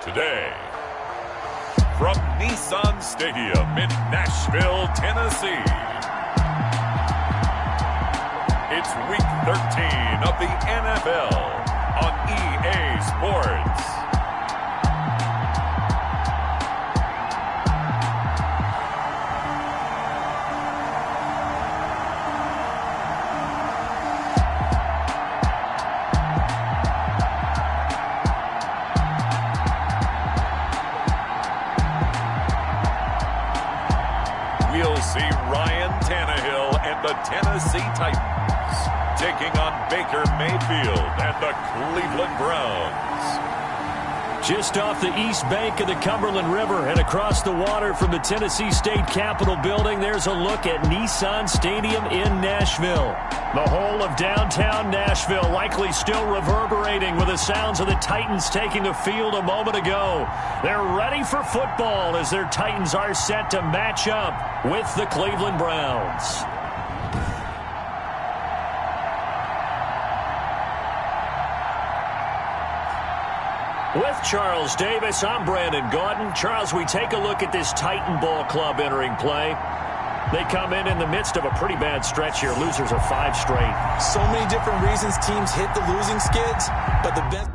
today. From Nissan Stadium in Nashville, Tennessee, it's Week 13 of the NFL on EA Sports. We'll see Ryan Tannehill and the Tennessee Titans taking on Baker Mayfield and the Cleveland Browns. Just off the east bank of the Cumberland River and across the water from the Tennessee State Capitol building, there's a look at Nissan Stadium in Nashville. The whole of downtown Nashville likely still reverberating with the sounds of the Titans taking the field a moment ago. They're ready for football as their Titans are set to match up with the Cleveland Browns. With Charles Davis, I'm Brandon Gaudin. Charles, we take a look at this Titan Ball Club entering play. They come in the midst of a pretty bad stretch here. Losers are 5 straight. So many different reasons teams hit the losing skids, but the best...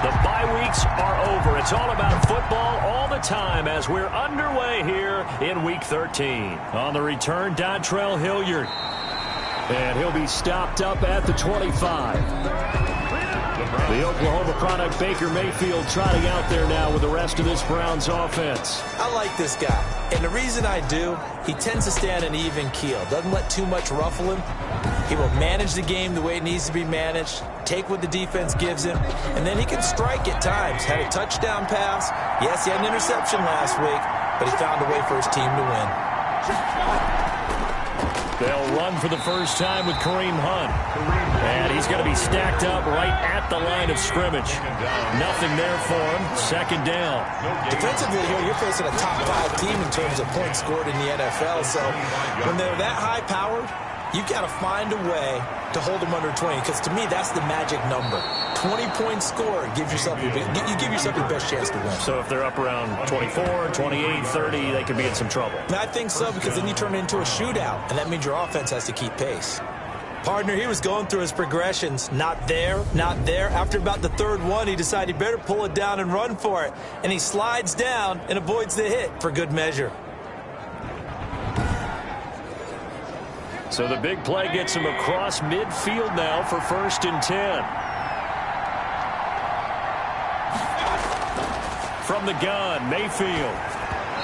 The bye weeks are over. It's all about football all the time as we're underway here in Week 13. On the return, Dontrell Hilliard. And he'll be stopped up at the 25. The Oklahoma product, Baker Mayfield, trotting out there now with the rest of this Browns offense. I like this guy, and the reason I do, he tends to stay on an even keel. Doesn't let too much ruffle him. He will manage the game the way it needs to be managed, take what the defense gives him, and then he can strike at times. Had a touchdown pass. Yes, he had an interception last week, but he found a way for his team to win. They'll run for the first time with Kareem Hunt. And he's going to be stacked up right at the line of scrimmage. Nothing there for him. Second down. Defensively here, you're facing a top 5 team in terms of points scored in the NFL. So when they're that high-powered, you've got to find a way to hold them under 20. Because to me, that's the magic number. 20-point score gives yourself you give yourself your best chance to win. So if they're up around 24, 28, 30, they could be in some trouble. And I think so, because then you turn it into a shootout, and that means your offense has to keep pace. Partner, he was going through his progressions. Not there, not there. After about the third one, he decided he better pull it down and run for it. And he slides down and avoids the hit for good measure. So the big play gets him across midfield now for 1st and 10. From the gun, Mayfield.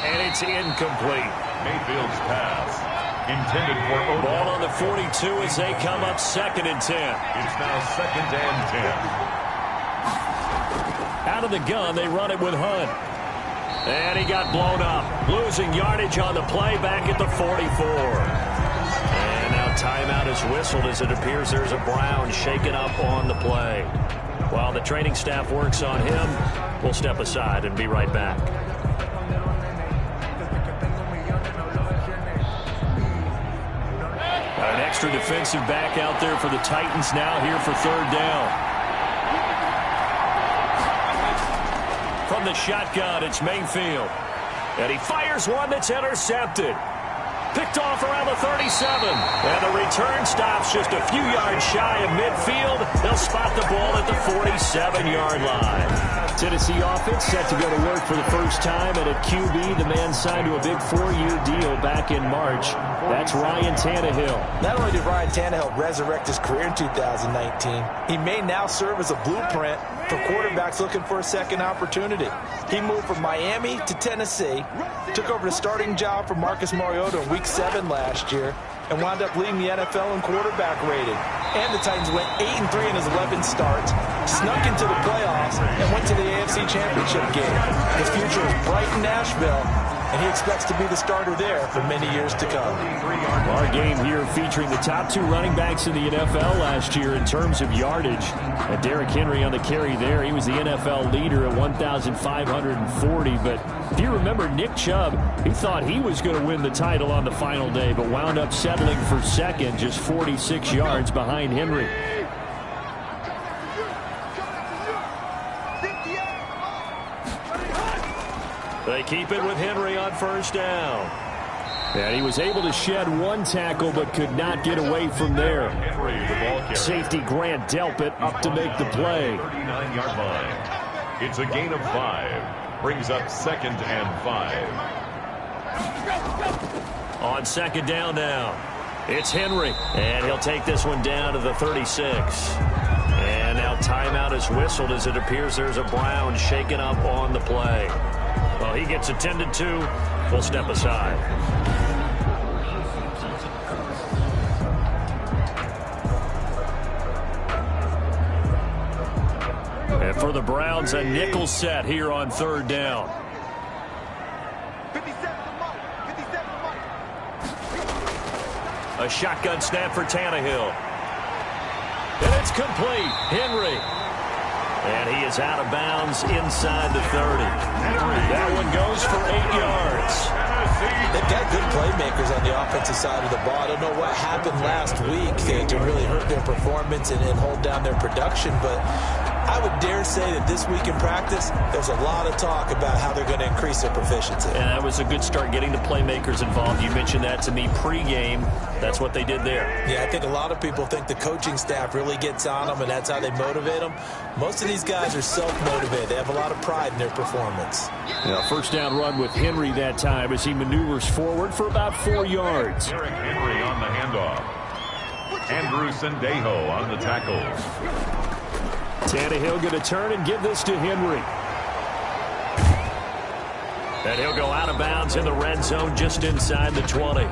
And it's incomplete. Mayfield's pass intended for Odell. Ball on the 42 as they come up 2nd and 10. It's now 2nd and 10. Out of the gun, they run it with Hunt. And he got blown up. Losing yardage on the play back at the 44. And now timeout is whistled as it appears there's a Brown shaken up on the play. While the training staff works on him, we'll step aside and be right back. Got an extra defensive back out there for the Titans now here for 3rd down. From the shotgun, it's Mayfield. And he fires one that's intercepted. Picked off around the 37. And the return stops just a few yards shy of midfield. They'll spot the ball at the 47-yard line. Tennessee offense set to go to work for the first time. And at QB, the man signed to a big 4-year deal back in March. That's Ryan Tannehill. Not only did Ryan Tannehill resurrect his career in 2019, he may now serve as a blueprint for quarterbacks looking for a second opportunity. He moved from Miami to Tennessee, took over the starting job for Marcus Mariota in Week 7 last year, and wound up leading the NFL in quarterback rating. And the Titans went 8-3 in his 11 starts, snuck into the playoffs, and went to the AFC Championship game. His future is bright in Nashville, and he expects to be the starter there for many years to come. Our game here featuring the top 2 running backs in the NFL last year in terms of yardage. And Derrick Henry on the carry there. He was the NFL leader at 1,540. But if you remember, Nick Chubb, he thought he was going to win the title on the final day, but wound up settling for second, just 46 yards behind Henry. They keep it with Henry on first down. And he was able to shed one tackle but could not get away from there. Henry, the ball carrier. Safety Grant Delpit up to make the play. 39-yard line. It's a gain of 5. Brings up 2nd and 5. On second down now, it's Henry. And he'll take this one down to the 36. And now timeout is whistled as it appears there's a Brown shaken up on the play. Well, he gets attended to. We'll step aside. And for the Browns, a nickel set here on third down. A shotgun snap for Tannehill. And it's complete. Henry. And he is out of bounds inside the 30. That one goes for 8 yards. They've got good playmakers on the offensive side of the ball. I don't know what happened last week to really hurt their performance and hold down their production, but I would dare say that this week in practice, there's a lot of talk about how they're going to increase their proficiency. And that was a good start getting the playmakers involved. You mentioned that to me pregame. That's what they did there. Yeah, I think a lot of people think the coaching staff really gets on them, and that's how they motivate them. Most of these guys are self-motivated. They have a lot of pride in their performance. Now, first down run with Henry that time as he maneuvers forward for about 4 yards. Derrick Henry on the handoff. Andrew Sendejo on the tackles. Tannehill going to turn and give this to Henry. And he'll go out of bounds in the red zone just inside the 20.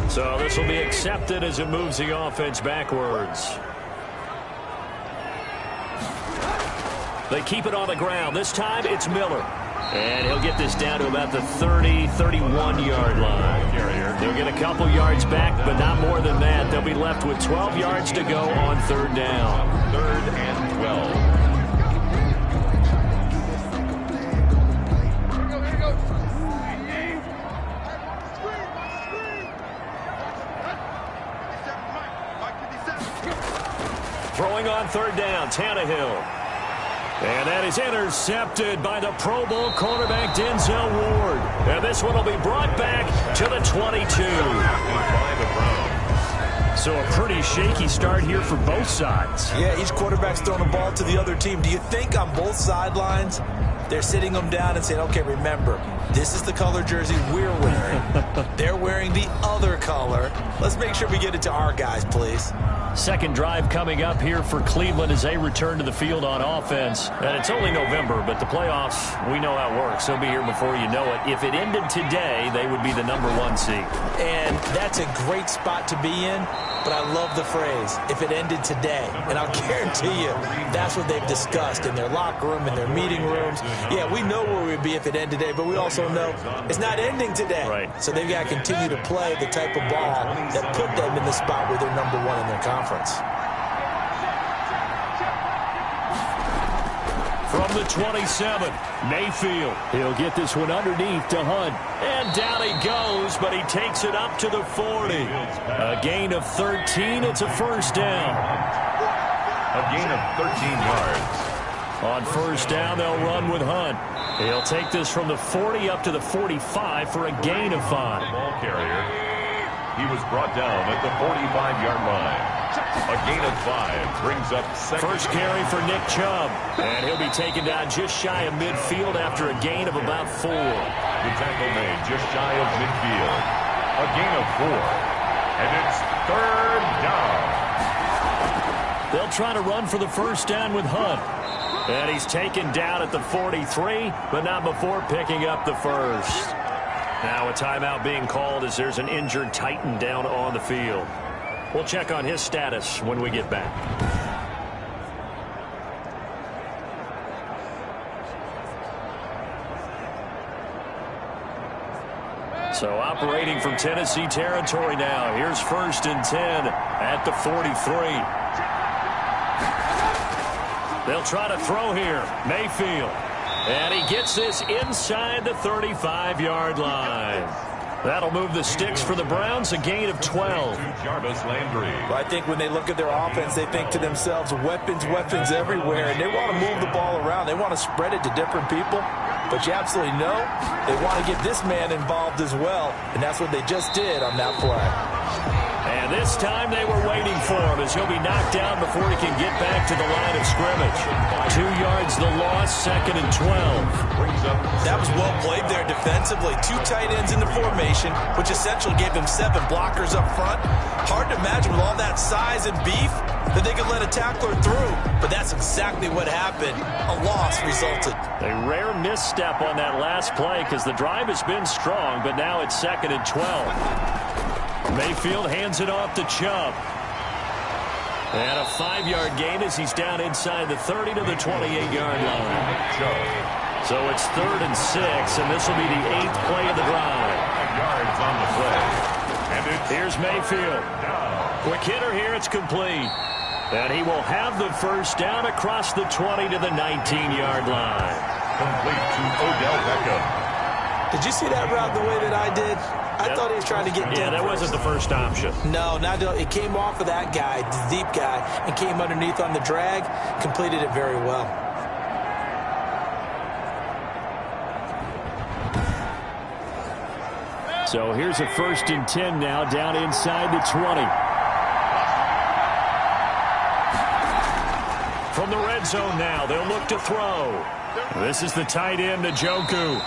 So this will be accepted as it moves the offense backwards. They keep it on the ground. This time it's Miller. And he'll get this down to about the 30, 31-yard line. They'll get a couple yards back, but not more than that. They'll be left with 12 yards to go on third down. 3rd and 12. Throwing on third down, Tannehill. And that is intercepted by the Pro Bowl cornerback Denzel Ward. And this one will be brought back to the 22. So a pretty shaky start here for both sides. Yeah, each quarterback's throwing the ball to the other team. Do you think on both sidelines they're sitting them down and saying, okay, remember, this is the color jersey we're wearing. They're wearing the other color. Let's make sure we get it to our guys, please. Second drive coming up here for Cleveland as they return to the field on offense. And it's only November, but the playoffs, we know how it works. They'll be here before you know it. If it ended today, they would be the #1 seed. And that's a great spot to be in, but I love the phrase, if it ended today. And I'll guarantee you, that's what they've discussed in their locker room, in their meeting rooms. Yeah, we know where we'd be if it ended today, but we also know it's not ending today. Right. So they've got to continue to play the type of ball that put them in the spot where they're #1 in their conference. From the 27, Mayfield. He'll get this one underneath to Hunt. And down he goes, but he takes it up to the 40. A gain of 13. It's a first down. A gain of 13 yards. On first down, they'll run with Hunt. He'll take this from the 40 up to the 45 for a gain of 5. Ball carrier. He was brought down at the 45-yard line. A gain of 5 brings up second. First carry for Nick Chubb. And he'll be taken down just shy of midfield after a gain of about 4. The tackle made just shy of midfield. A gain of 4. And it's third down. They'll try to run for the first down with Hunt. And he's taken down at the 43, but not before picking up the first. Now a timeout being called as there's an injured Titan down on the field. We'll check on his status when we get back. So operating from Tennessee territory now. Here's 1st and 10 at the 43. They'll try to throw here. Mayfield. And he gets this inside the 35-yard line. That'll move the sticks for the Browns, a gain of 12. Jarvis Landry. Well, I think when they look at their offense, they think to themselves, weapons, weapons everywhere, and they want to move the ball around. They want to spread it to different people. But you absolutely know they want to get this man involved as well, and that's what they just did on that play. And this time they were waiting for him as he'll be knocked down before he can get back to the line of scrimmage. 2 yards the loss, 2nd and 12. That was well played there defensively. 2 tight ends in the formation, which essentially gave them 7 blockers up front. Hard to imagine with all that size and beef that they could let a tackler through. But that's exactly what happened. A loss resulted. A rare misstep on that last play because the drive has been strong, but now it's 2nd and 12. Mayfield hands it off to Chubb. And a 5-yard gain as he's down inside the 30 to the 28-yard line. So it's 3rd and 6, and this will be the 8th play of the drive. 5 yards on the play. And here's Mayfield. Quick hitter here, it's complete. And he will have the first down across the 20 to the 19-yard line. Complete to Odell Beckham. Did you see that route the way that I did? I thought he was trying to get deep. Yeah, that wasn't the first option. No, it came off of that guy, the deep guy, and came underneath on the drag, completed it very well. So here's a 1st and 10 now, down inside the 20. From the red zone now, they'll look to throw. This is the tight end, Njoku.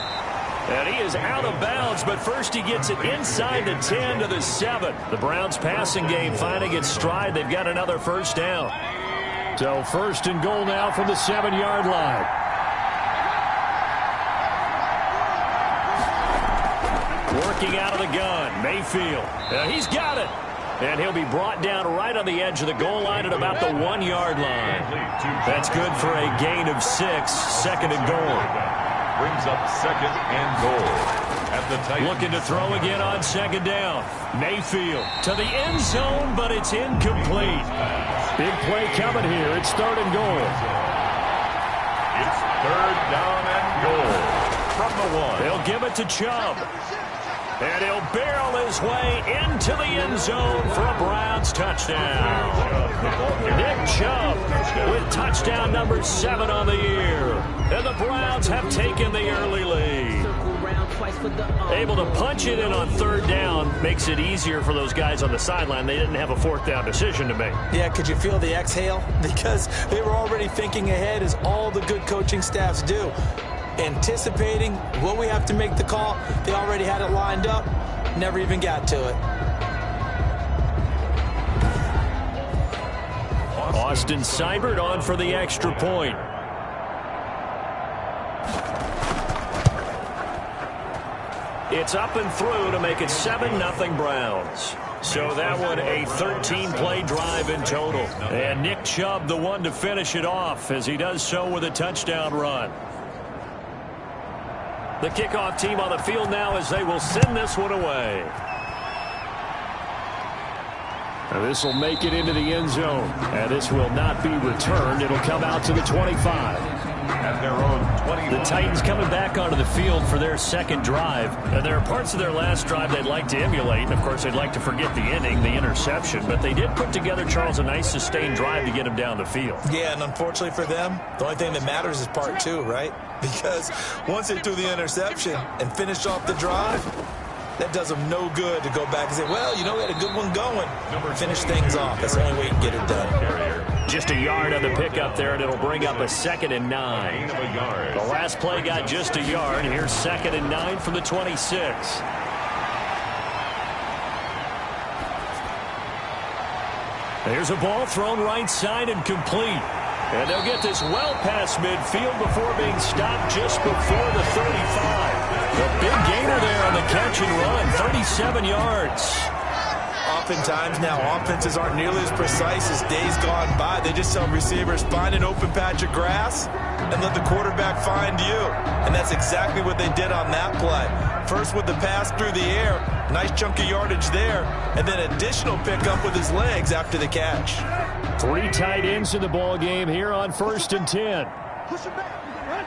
And he is out of bounds, but first he gets it inside the 10 to the 7. The Browns passing game finding its stride. They've got another first down. So 1st and goal now from the 7-yard line. Working out of the gun, Mayfield. He's got it. And he'll be brought down right on the edge of the goal line at about the 1-yard line. That's good for a gain of 6, 2nd and goal. Brings up 2nd and goal. At the Titans. Looking to throw again on 2nd down. Mayfield to the end zone, but it's incomplete. Big play coming here. It's 3rd and goal. It's 3rd down and goal. From the 1. They'll give it to Chubb. And he'll barrel his way into the end zone for a Browns touchdown. Nick Chubb with touchdown number 7 on the year. And the Browns have taken the early lead. Able to punch it in on 3rd down makes it easier for those guys on the sideline. They didn't have a 4th down decision to make. Yeah, could you feel the exhale? Because they were already thinking ahead, as all the good coaching staffs do. Anticipating what we have to make the call. They already had it lined up. Never even got to it. Austin Seibert on for the extra point. It's up and through to make it 7-0 Browns. So that one a 13-play drive in total. And Nick Chubb the one to finish it off as he does so with a touchdown run. The kickoff team on the field now as they will send this one away. Now this will make it into the end zone. And this will not be returned. It'll come out to the 25. At their own 20. The Titans coming back onto the field for their 2nd drive. And there are parts of their last drive they'd like to emulate. And, of course, they'd like to forget the inning, the interception. But they did put together, Charles, a nice sustained drive to get him down the field. Yeah, and unfortunately for them, the only thing that matters is part 2, right? Because once they threw the interception and finished off the drive, that does them no good to go back and say, well, you know, we had a good one going. Finish things off. That's the only way you can get it done. Just a yard on the pickup there, and it'll bring up a 2nd and 9. The last play got just a yard. Here's 2nd and 9 from the 26. There's a ball thrown right side and complete. And they'll get this well past midfield before being stopped just before the 35. A big gainer there on the catch and run, 37 yards. Oftentimes now, offenses aren't nearly as precise as days gone by. They just tell receivers, find an open patch of grass and let the quarterback find you. And that's exactly what they did on that play. First with the pass through the air, nice chunk of yardage there, and then additional pickup with his legs after the catch. 3 tight ends in the ball game here on 1st and 10. Push him back. Run.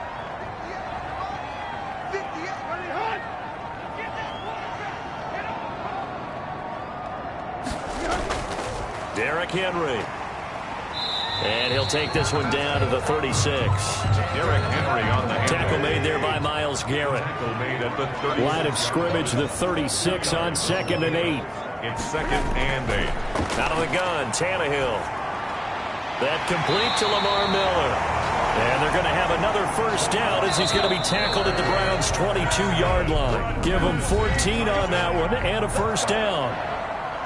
58, ready, hunt. Derrick Henry. And he'll take this one down to the 36. Derrick Henry on the tackle made there by Myles Garrett. Line of scrimmage, the 36 on 2nd and 8. It's 2nd and 8. Out of the gun, Tannehill. That complete to Lamar Miller. And they're going to have another first down as he's going to be tackled at the Browns' 22-yard line. Give him 14 on that one and a first down.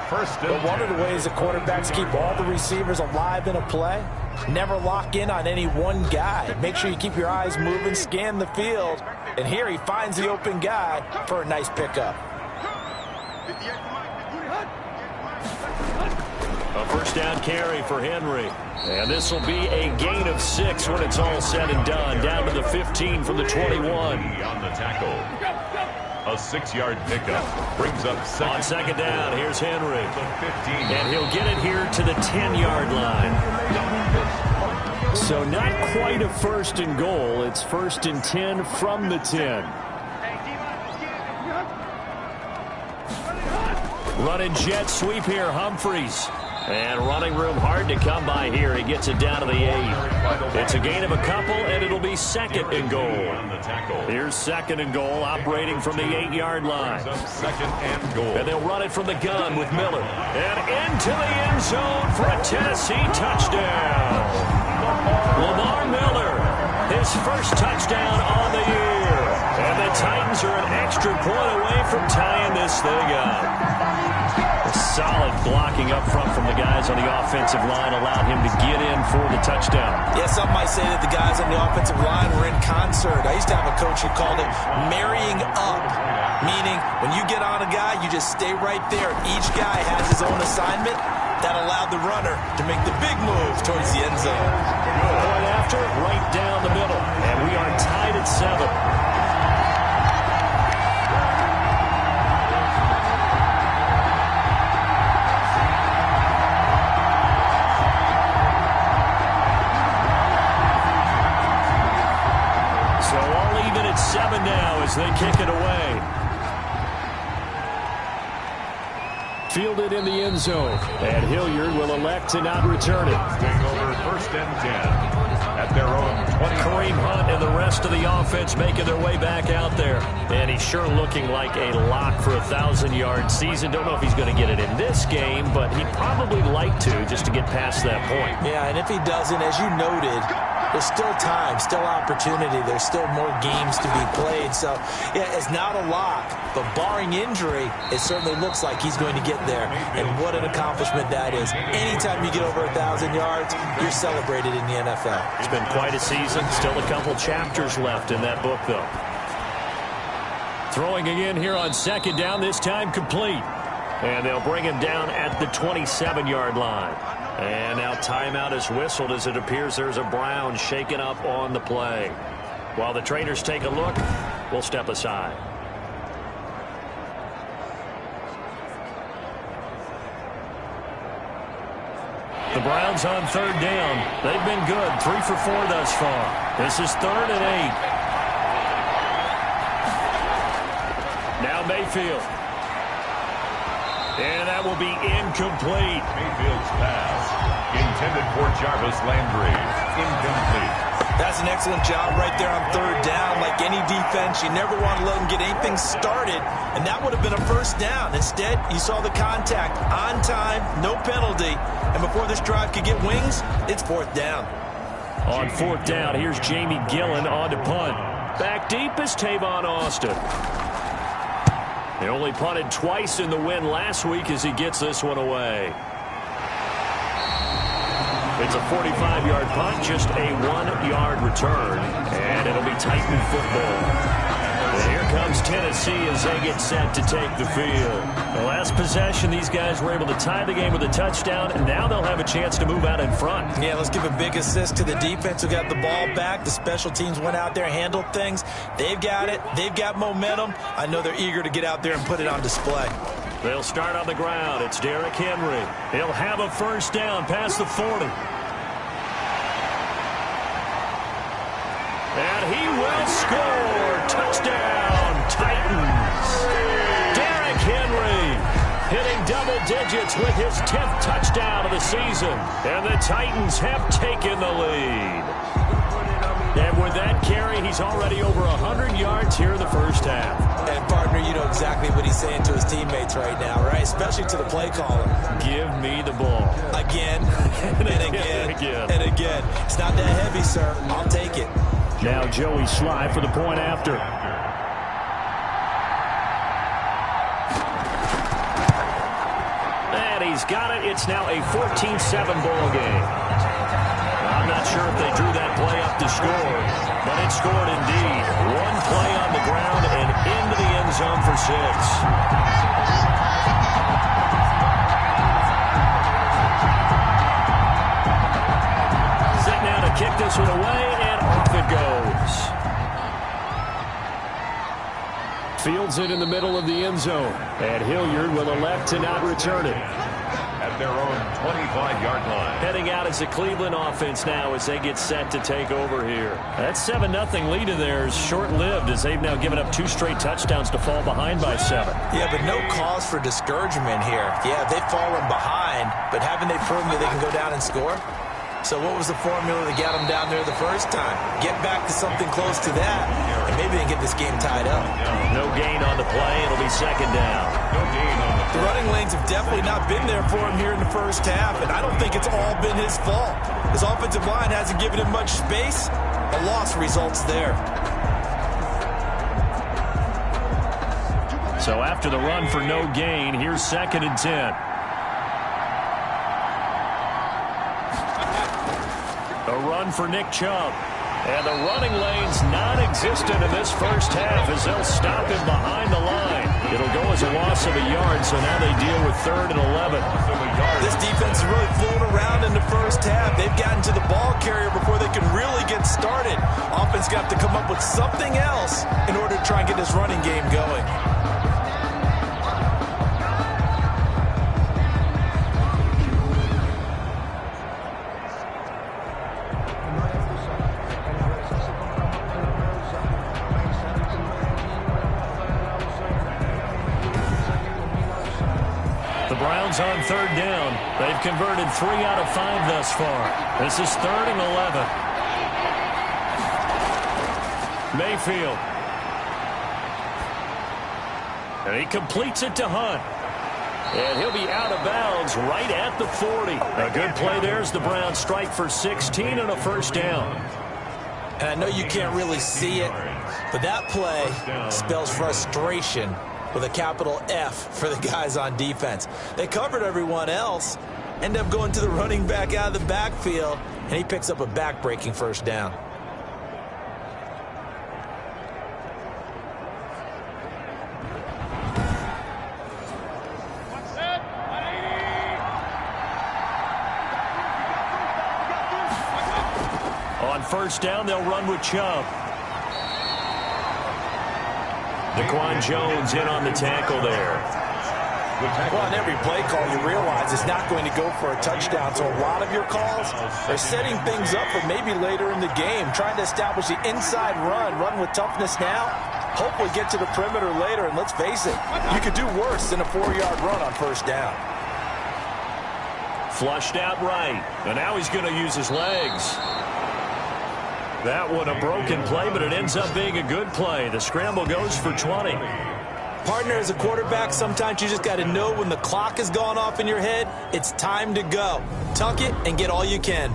But one of the ways the quarterbacks keep all the receivers alive in a play, never lock in on any one guy. Make sure you keep your eyes moving, scan the field. And here he finds the open guy for a nice pickup. A first down carry for Henry. And this will be a gain of 6 when it's all said and done. Down to the 15 from the 21. On the tackle. A 6-yard pickup brings up second. On second down, here's Henry. And he'll get it here to the 10-yard line. So not quite a first and goal. It's 1st and 10 from the 10. Running jet sweep here, Humphries. And running room hard to come by here. He gets it down to the 8. It's a gain of a couple, and it'll be 2nd and goal. Here's 2nd and goal, operating from the 8-yard line. 2nd and goal. And they'll run it from the gun with Miller. And into the end zone for a Tennessee touchdown. Lamar Miller, his first touchdown on the year. And the Titans are an extra point away from tying this thing up. Solid blocking up front from the guys on the offensive line allowed him to get in for the touchdown. Yeah, some might say that the guys on the offensive line were in concert. I used to have a coach who called it marrying up, meaning when you get on a guy, you just stay right there. Each guy has his own assignment that allowed the runner to make the big move towards the end zone. Point after, right down the middle. And we are tied at 7. Now as they kick it away. Fielded in the end zone. And Hilliard will elect to not return it. Take over 1st and 10 at their own 20. Kareem Hunt and the rest of the offense making their way back out there. And he's sure looking like a lock for a 1,000-yard season. Don't know if he's going to get it in this game, but he'd probably like to just to get past that point. Yeah, and if he doesn't, as you noted, there's still time, still opportunity. There's still more games to be played. So, yeah, it's not a lock. But barring injury, it certainly looks like he's going to get there. And what an accomplishment that is. Anytime you get over 1,000 yards, you're celebrated in the NFL. It's been quite a season. Still a couple chapters left in that book, though. Throwing again here on second down, this time complete. And they'll bring him down at the 27-yard line. And now timeout is whistled as it appears there's a Brown shaken up on the play. While the traders take a look, we'll step aside. The Browns on 3rd down. They've been good. 3 for 4 thus far. This is 3rd and 8. Now Mayfield. And that will be incomplete. Mayfield's pass intended for Jarvis Landry. Incomplete. That's an excellent job right there on 3rd down. Like any defense, you never want to let them get anything started, and that would have been a first down. Instead, you saw the contact on time, no penalty, and before this drive could get wings, it's 4th down. On 4th down, here's Jamie Gillen on to punt. Back deep is Tavon Austin. They only punted twice in the win last week as he gets this one away. It's a 45-yard punt, just a 1-yard return, and it'll be Titan football. And here comes Tennessee as they get set to take the field. The last possession, these guys were able to tie the game with a touchdown, and now they'll have a chance to move out in front. Yeah, let's give a big assist to the defense who got the ball back. The special teams went out there, handled things. They've got it. They've got momentum. I know they're eager to get out there and put it on display. They'll start on the ground. It's Derrick Henry. He'll have a first down past the 40. And he will score. Touchdown, Titans. Derrick Henry. hitting double digits with his 10th touchdown of the season. And the Titans have taken the lead. And with that carry, he's already over 100 yards here in the first half. And, partner, you know exactly what he's saying to his teammates right now, right? Especially to the play caller. Give me the ball. Again, and again, and again. It's not that heavy, sir. I'll take it. Now Joey Sly for the point after. And he's got it. It's now a 14-7 ball game. I'm not sure if they drew that play up to score, but it scored indeed. One play on the ground and into the end zone for 6. Set now to kick this one away, and off it goes. Fields it in the middle of the end zone, and Hilliard will elect to not return it. At their own 25-yard line. Heading out as the Cleveland offense now as they get set to take over here. That 7-0 lead of theirs short-lived as they've now given up 2 straight touchdowns to fall behind by 7. Yeah, but no cause for discouragement here. Yeah, they've fallen behind, but haven't they proven that they can go down and score? So what was the formula that got them down there the first time? Get back to something close to that, and maybe they can get this game tied up. No gain on the play. It'll be 2nd down. No gain on the The running lanes have definitely not been there for him here in the first half, and I don't think it's all been his fault. His offensive line hasn't given him much space. A loss results there. So after the run for no gain, here's 2nd and 10. A run for Nick Chubb. And the running lane's non-existent in this first half as they'll stop him behind the line. It'll go as a loss of a yard, so now they deal with 3rd and 11. This defense is really flown around in the first half. They've gotten to the ball carrier before they can really get started. Offense got to come up with something else in order to try and get this running game going. Browns on 3rd down. They've converted 3 out of 5 thus far. This is 3rd and 11. Mayfield. And he completes it to Hunt. And he'll be out of bounds right at the 40. A good play there as the Browns strike for 16 and a 1st down. And I know you can't really see it, but that play spells frustration with a capital F for the guys on defense. They covered everyone else, end up going to the running back out of the backfield, and he picks up a back-breaking 1st down. On 1st down, they'll run with Chubb. Daquan Jones in on the tackle there. Well, on every play call, you realize it's not going to go for a touchdown. So a lot of your calls are setting things up for maybe later in the game, trying to establish the inside run with toughness now, hopefully get to the perimeter later. And let's face it, you could do worse than a 4-yard run on 1st down. Flushed out right, and now he's going to use his legs. That one a broken play, but it ends up being a good play. The scramble goes for 20. Partner, as a quarterback, sometimes you just got to know when the clock has gone off in your head, it's time to go. Tuck it and get all you can.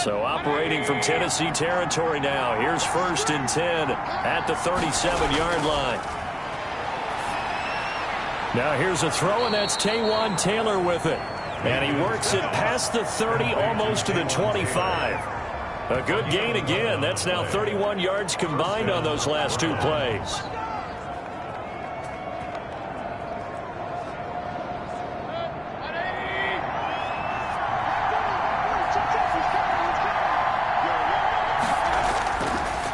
So operating from Tennessee territory now. Here's 1st and 10 at the 37-yard line. Now here's a throw, and that's Taywan Taylor with it. And he works it past the 30, almost to the 25. A good gain again. That's now 31 yards combined on those last 2 plays.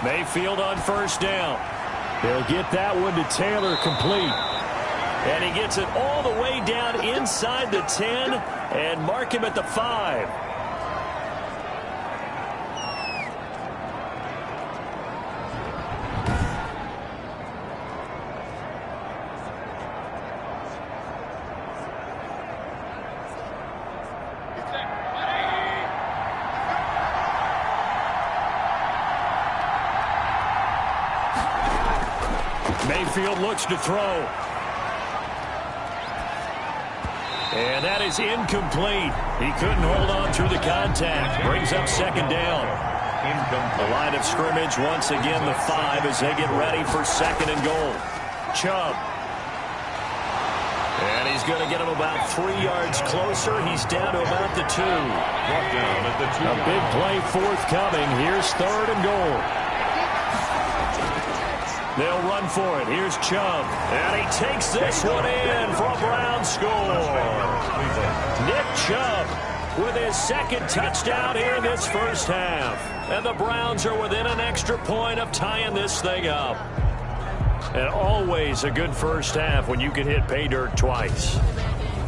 Mayfield on 1st down. They'll get that one to Taylor complete. And he gets it all the way down inside the 10 and mark him at the 5. Mayfield looks to throw. And that is incomplete. He couldn't hold on through the contact. Brings up second down. The line of scrimmage, once again, the 5 as they get ready for second and goal. Chubb. And he's going to get him about 3 yards closer. He's down to about the 2. A big play forthcoming. Here's third and goal. They'll run for it. Here's Chubb. And he takes this one in for a Brown score. Nick Chubb with his second touchdown here in this first half. And the Browns are within an extra point of tying this thing up. And always a good first half when you can hit pay dirt twice.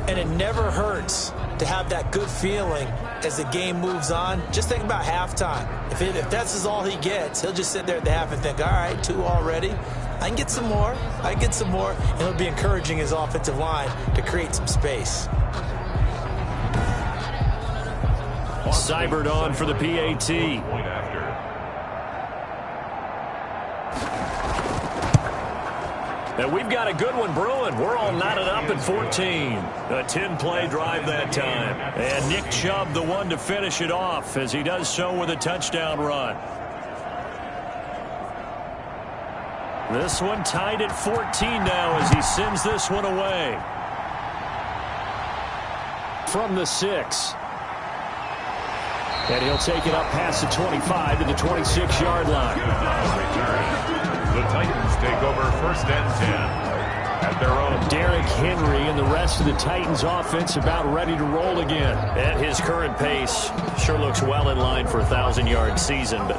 And it never hurts to have that good feeling as the game moves on. Just think about halftime. If that's all he gets, he'll just sit there at the half and think, all right, 2 already. I can get some more. I can get some more. And he'll be encouraging his offensive line to create some space. Seibert on for the PAT. And we've got a good one brewing. We're all knotted up at 14. A 10-play drive that time. And Nick Chubb, the one to finish it off, as he does so with a touchdown run. This one tied at 14 now as he sends this one away. From the 6. And he'll take it up past the 25 to the 26-yard line. The Titans take over first and 10 at their own. Derrick Henry and the rest of the Titans offense about ready to roll again. At his current pace, sure looks well in line for a 1,000-yard season. But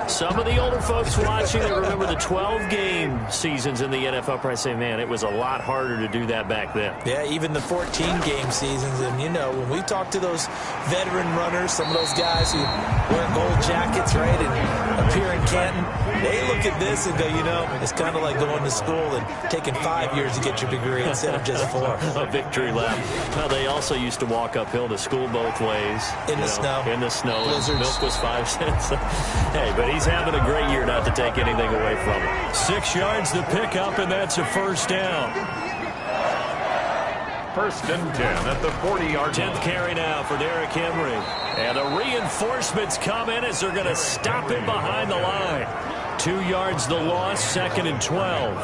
some of the older folks watching that remember the 12-game seasons in the NFL probably say, man, it was a lot harder to do that back then. Yeah, even the 14-game seasons. And, you know, when we talk to those veteran runners, some of those guys who wear gold jackets, right, and appear in Canton, they look at this and go, you know, it's kind of like going to school and taking 5 years to get your degree instead of just 4. A victory lap. Well, they also used to walk uphill to school both ways. In the snow. In the snow. Blizzards. Milk was 5 cents. Hey, but he's having a great year, not to take anything away from him. 6 yards to pick up, and that's a first down. First and 10 at the 40-yard line. 10th carry now for Derrick Henry. And the reinforcements come in as they're going to stop him behind the line. 2 yards the loss, second and 12.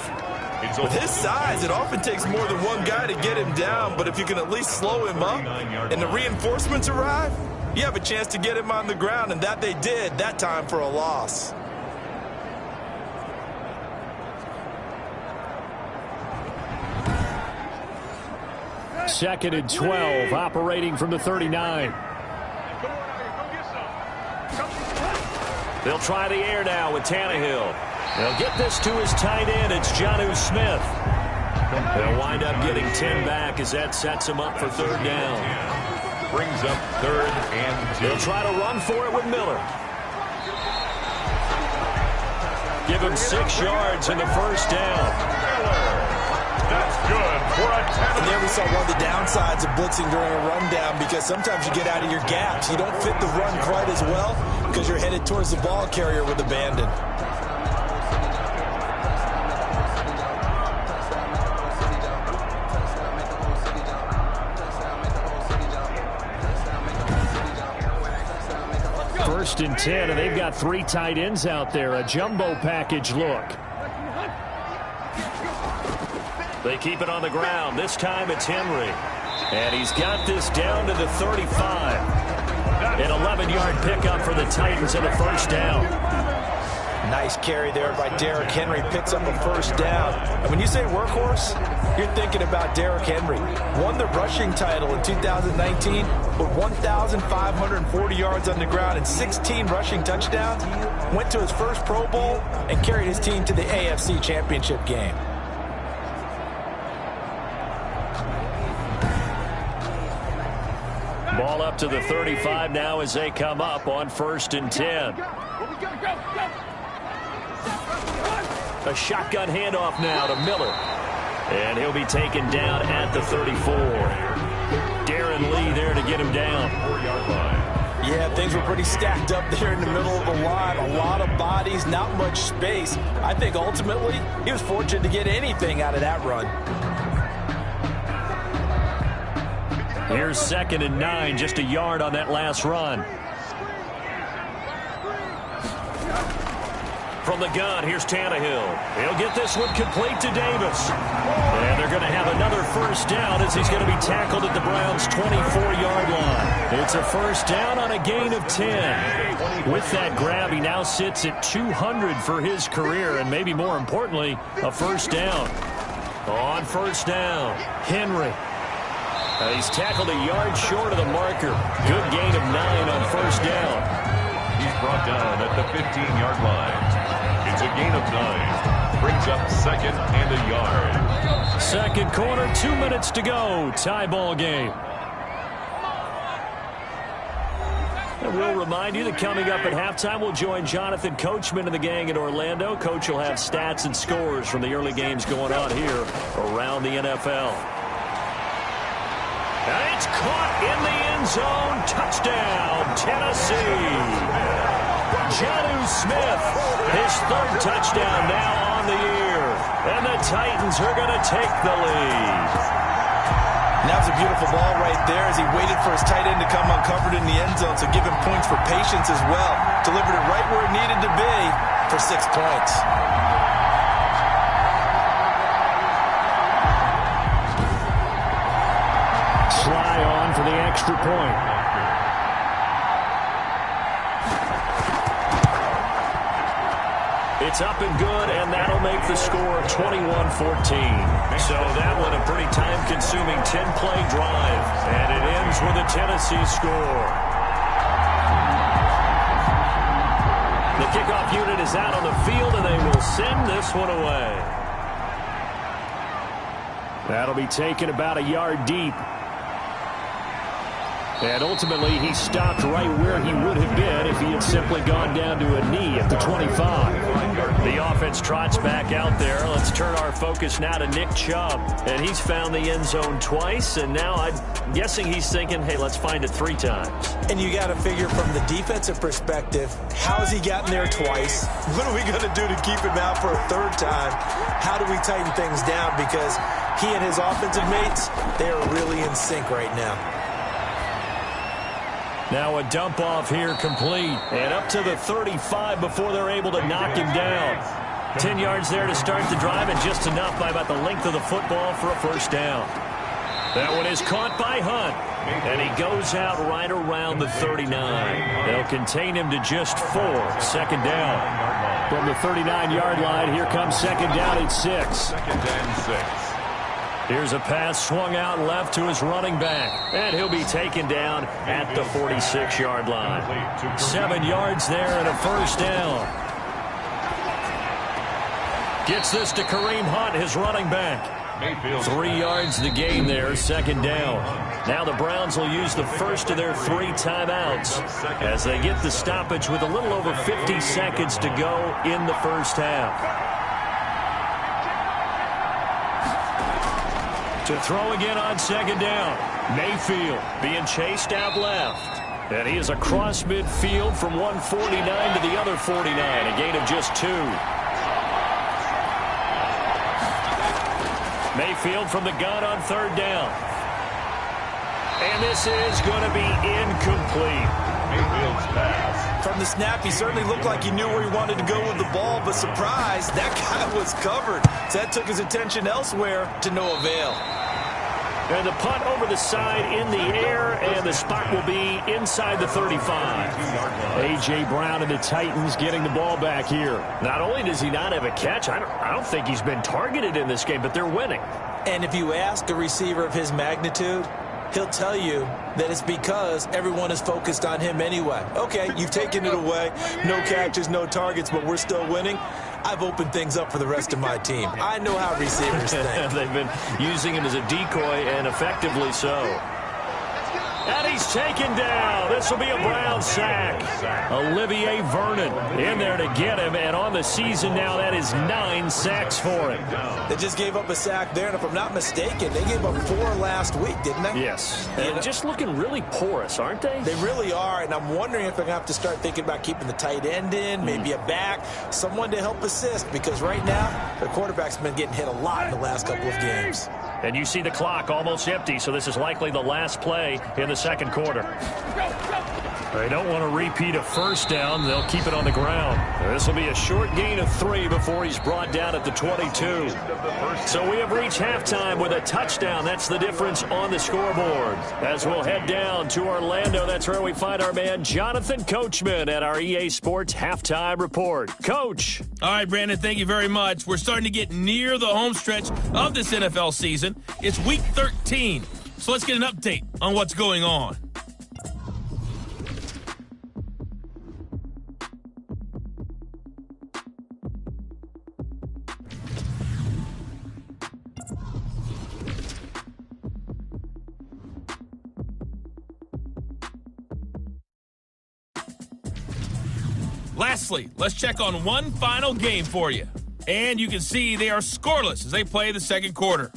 With his size, it often takes more than one guy to get him down, but if you can at least slow him up and the reinforcements arrive, you have a chance to get him on the ground, and that they did that time for a loss. Second and 12, operating from the 39. They'll try the air now with Tannehill. They'll get this to his tight end. It's Jonnu Smith. They'll wind up getting 10 back as that sets him up for third down. Brings up third and 2. They'll try to run for it with Miller. Give him 6 yards in the first down. That's good for a 10. And there we saw one of the downsides of blitzing during a rundown, because sometimes you get out of your gaps. You don't fit the run quite as well because you're headed towards the ball carrier with abandon. First and 10, and they've got 3 tight ends out there. A jumbo package look. They keep it on the ground. This time it's Henry. And he's got this down to the 35. An 11-yard pickup for the Titans and a first down. Nice carry there by Derrick Henry. Picks up a first down. And when you say workhorse, you're thinking about Derrick Henry. Won the rushing title in 2019 with 1,540 yards on the ground and 16 rushing touchdowns. Went to his first Pro Bowl and carried his team to the AFC Championship game. Ball up to the 35 now as they come up on first and 10. A shotgun handoff now to Miller. And he'll be taken down at the 34. Darren Lee there to get him down. 4-yard line. Yeah, things were pretty stacked up there in the middle of the line. A lot of bodies, not much space. I think ultimately he was fortunate to get anything out of that run. Here's 2nd and 9, just a yard on that last run. From the gun, here's Tannehill. He'll get this one complete to Davis. And they're going to have another first down as he's going to be tackled at the Browns' 24-yard line. It's a first down on a gain of 10. With that grab, he now sits at 200 for his career, and maybe more importantly, a first down. On first down, Henry. He's tackled a yard short of the marker. Good gain of 9 on first down. He's brought down at the 15-yard line. It's a gain of 9. Brings up 2nd and a yard. Second quarter, 2 minutes to go. Tie ball game. And we'll remind you that coming up at halftime, we'll join Jonathan Coachman and the gang in Orlando. Coach will have stats and scores from the early games going on here around the NFL. And it's caught in the end zone. Touchdown, Tennessee. Jonnu Smith, his 3rd touchdown now on the year. And the Titans are going to take the lead. And that was a beautiful ball right there as he waited for his tight end to come uncovered in the end zone. So give him points for patience as well. Delivered it right where it needed to be for 6 points. Sly on for the extra point. It's up and good, and that'll make the score 21-14. So that one a pretty time-consuming 10-play drive, and it ends with a Tennessee score. The kickoff unit is out on the field, and they will send this one away. That'll be taken about a yard deep. And ultimately, he stopped right where he would have been if he had simply gone down to a knee at the 25. The offense trots back out there. Let's turn our focus now to Nick Chubb. And he's found the end zone twice, and now I'm guessing he's thinking, hey, let's find it 3 times. And you got to figure from the defensive perspective, how has he gotten there twice? What are we going to do to keep him out for a 3rd time? How do we tighten things down? Because he and his offensive mates, they are really in sync right now. Now a dump off here complete. And up to the 35 before they're able to knock him down. 10 yards there to start the drive, and just enough by about the length of the football for a first down. That one is caught by Hunt. And he goes out right around the 39. They'll contain him to just 4. 2nd down. From the 39-yard line, here comes 2nd down at 6. 2nd and 6. Here's a pass swung out left to his running back. And he'll be taken down at the 46-yard line. 7 yards there and a first down. Gets this to Kareem Hunt, his running back. 3 yards the gain there, 2nd down. Now the Browns will use the first of their 3 timeouts as they get the stoppage with a little over 50 seconds to go in the first half. To throw again on 2nd down. Mayfield being chased out left. And he is across midfield from 149 to the other 49. A gain of just 2. Mayfield from the gun on 3rd down. And this is going to be incomplete. Mayfield's pass. From the snap, he certainly looked like he knew where he wanted to go with the ball, but surprise, that guy was covered. So that took his attention elsewhere to no avail. And the punt over the side in the air, and the spot will be inside the 35. A.J. Brown and the Titans getting the ball back here. Not only does he not have a catch, I don't think he's been targeted in this game, but they're winning. And if you ask a receiver of his magnitude, he'll tell you that it's because everyone is focused on him anyway. Okay, you've taken it away. No catches, no targets, but we're still winning. I've opened things up for the rest of my team. I know how receivers think. They've been using him as a decoy, and effectively so. And he's taken down. This will be a Brown sack. Olivier Vernon in there to get him. And on the season now, that is 9 sacks for him. They just gave up a sack there, and if I'm not mistaken, they gave up 4 last week, didn't they? Yes. And just looking really porous, aren't they? They really are, and I'm wondering if they're going to have to start thinking about keeping the tight end in, maybe a back, someone to help assist, because right now, their quarterback's been getting hit a lot in the last couple of games. And you see the clock almost empty, so this is likely the last play in the second quarter. They don't want to repeat a first down. They'll keep it on the ground. This will be a short gain of 3 before he's brought down at the 22. So we have reached halftime with a touchdown. That's the difference on the scoreboard. As we'll head down to Orlando, that's where we find our man Jonathan Coachman at our EA Sports Halftime Report. Coach. All right, Brandon, thank you very much. We're starting to get near the home stretch of this NFL season. It's Week 13. So let's get an update on what's going on. Lastly, let's check on one final game for you. And you can see they are scoreless as they play the second quarter.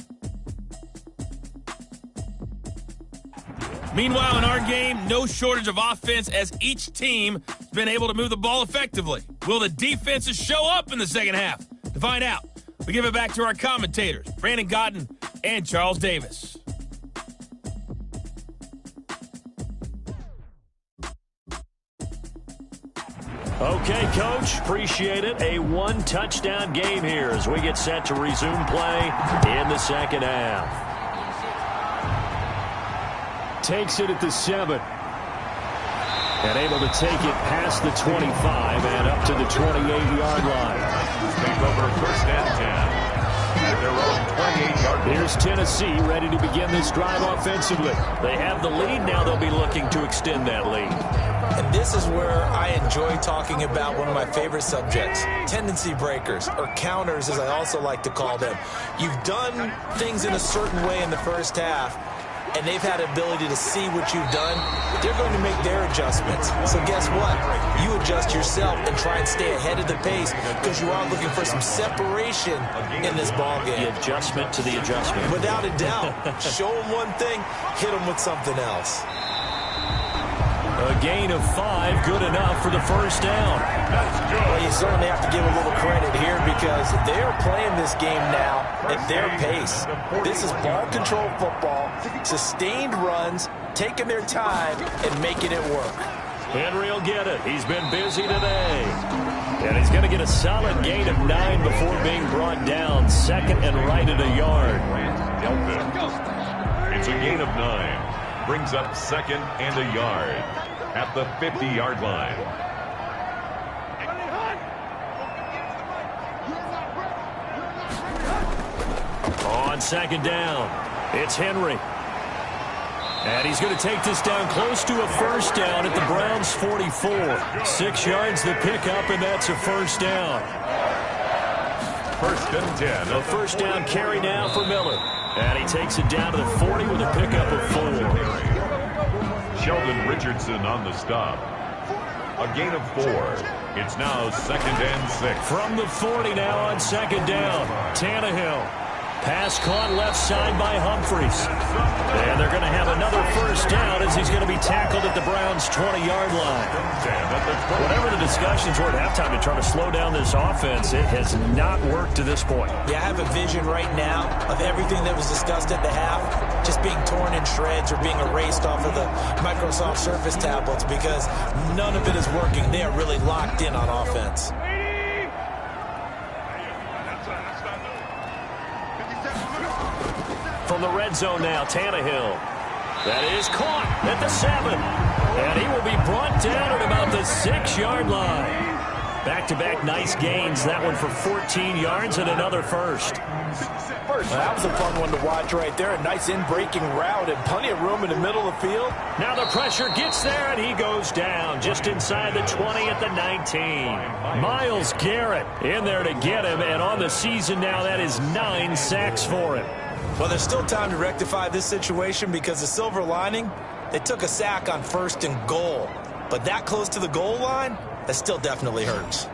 Meanwhile, in our game, no shortage of offense as each team has been able to move the ball effectively. Will the defenses show up in the second half? To find out, we give it back to our commentators, Brandon Gaudin and Charles Davis. Okay, Coach, appreciate it. A one-touchdown game here as we get set to resume play in the second half. Takes it at the 7. And able to take it past the 25 and up to the 28-yard line. Take over first and 10. At their own 28-yard line. Here's Tennessee ready to begin this drive offensively. They have the lead. Now they'll be looking to extend that lead. And this is where I enjoy talking about one of my favorite subjects, tendency breakers, or counters as I also like to call them. You've done things in a certain way in the first half, and they've had the ability to see what you've done. They're going to make their adjustments. So guess what? You adjust yourself and try and stay ahead of the pace because you are looking for some separation in this ball game. The adjustment to the adjustment. Without a doubt. Show them one thing, hit them with something else. A gain of 5, good enough for the first down. Well, you certainly have to give a little credit here because they are playing this game now at their pace. This is ball control football, sustained runs, taking their time, and making it work. Henry will get it. He's been busy today. And he's going to get a solid gain of 9 before being brought down. Second and right at a yard. It's a gain of 9. Brings up second and a yard at the 50-yard line. On second down, it's Henry. And he's going to take this down close to a first down at the Browns' 44. 6 yards the pickup, and that's a first down. First and 10. A first down carry now for Miller. And he takes it down to the 40 with a pickup of 4. Sheldon Richardson on the stop. A gain of 4. It's now second and 6. From the 40 now on second down. Tannehill. Pass caught left side by Humphries. And they're going to have another first down as he's going to be tackled at the Browns' 20-yard line. Whatever the discussions were at halftime to try to slow down this offense, it has not worked to this point. Yeah, I have a vision right now of everything that was discussed at the half just being torn in shreds or being erased off of the Microsoft Surface tablets because none of it is working. They are really locked in on offense. From the red zone now, Tannehill. That is caught at the 7. And he will be brought down at about the 6-yard line. Back-to-back nice gains. That one for 14 yards and another first. That was a fun one to watch right there. A nice in-breaking route and plenty of room in the middle of the field. Now the pressure gets there, and he goes down just inside the 20 at the 19. Myles Garrett in there to get him, and on the season now, that is 9 sacks for him. Well, there's still time to rectify this situation because the silver lining, They took a sack on 1st and goal. But that close to the goal line, that still definitely hurts.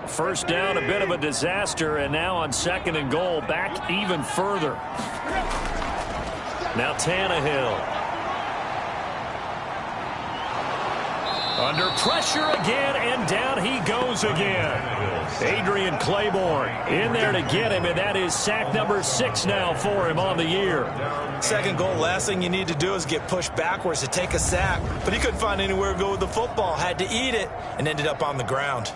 First down, a bit of a disaster, and now on 2nd and goal, back even further. Now Tannehill. Under pressure again, and down he goes again. Adrian Claiborne in there to get him, and that is sack number 6 now for him on the year. 2nd goal, last thing you need to do is get pushed backwards to take a sack. But he couldn't find anywhere to go with the football, had to eat it, and ended up on the ground.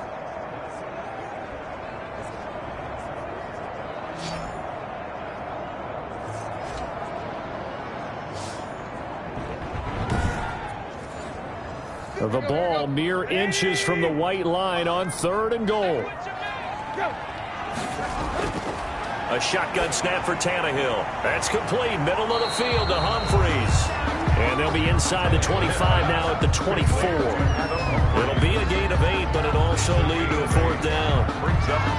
The ball mere inches from the white line on 3rd and goal. A shotgun snap for Tannehill. That's complete. Middle of the field to Humphreys. And they'll be inside the 25 now at the 24. It'll be a gain of 8, but it'll also lead to a 4th down.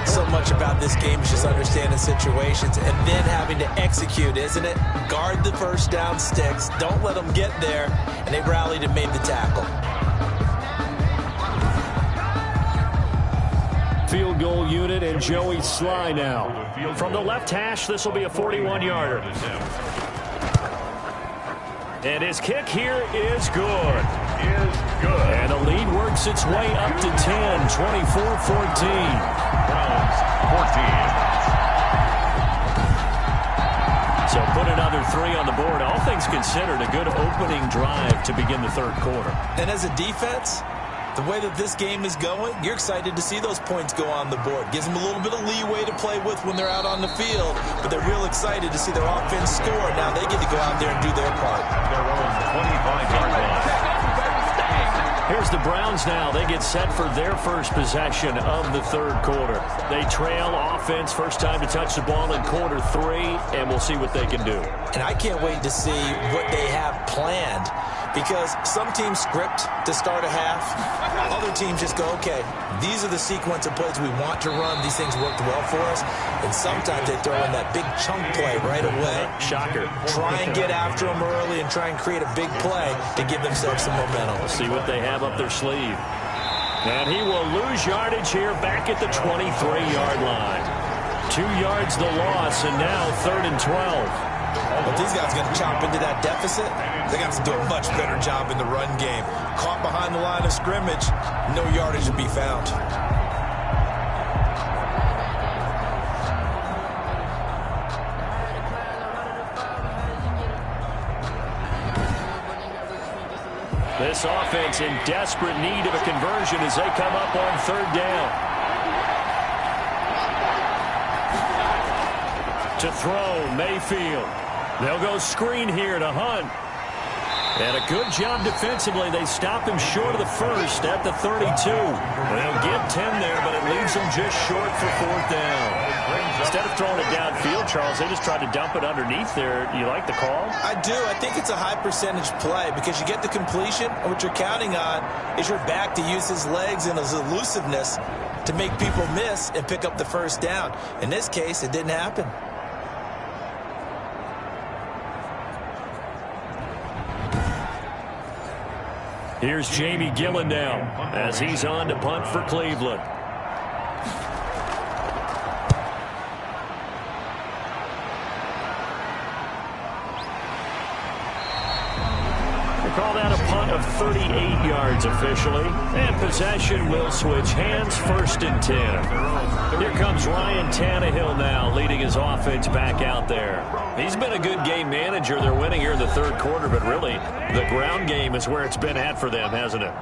So much about this game is just understanding situations and then having to execute, isn't it? Guard the first down sticks. Don't let them get there. And they rallied and made the tackle. Field goal unit and Joey Sly now. From the left hash, this will be a 41-yarder. And his kick here is good. And the lead works its way up to 10, 24-14. Browns 14. So put another 3 on the board. All things considered, a good opening drive to begin the 3rd quarter. And as a defense, the way that this game is going, you're excited to see those points go on the board. Gives them a little bit of leeway to play with when they're out on the field, but they're real excited to see their offense score. Now they get to go out there and do their part. Their own 25-yard line. Here's the Browns now. They get set for their first possession of the 3rd quarter. They trail offense, first time to touch the ball in quarter 3, and we'll see what they can do. And I can't wait to see what they have planned, because some teams script to start a half. Other teams just go, okay, these are the sequence of plays we want to run. These things worked well for us. And sometimes they throw in that big chunk play right away. Shocker. Try and get after them early and try and create a big play to give themselves some momentum. We'll see what they have up their sleeve. And he will lose yardage here back at the 23-yard line. 2 yards the loss, and now 3rd and 12. But these guys are going to chop into that deficit. They got to do a much better job in the run game. Caught behind the line of scrimmage, no yardage to be found. This offense in desperate need of a conversion as they come up on 3rd down. To throw, Mayfield. They'll go screen here to Hunt. And a good job defensively. They stop him short of the first at the 32. They'll get 10 there, but it leaves them just short for 4th down. Instead of throwing it downfield, Charles, they just tried to dump it underneath there. You like the call? I do. I think it's a high percentage play because you get the completion, and what you're counting on is your back to use his legs and his elusiveness to make people miss and pick up the first down. In this case, it didn't happen. Here's Jamie Gillen now as he's on to punt for Cleveland. They call that a punt of 38 yards officially. And possession will switch hands, 1st and 10. Here comes Ryan Tannehill now leading his offense back out there. He's been a good game manager. They're winning here in the 3rd quarter, but really the ground game is where it's been at for them, hasn't it?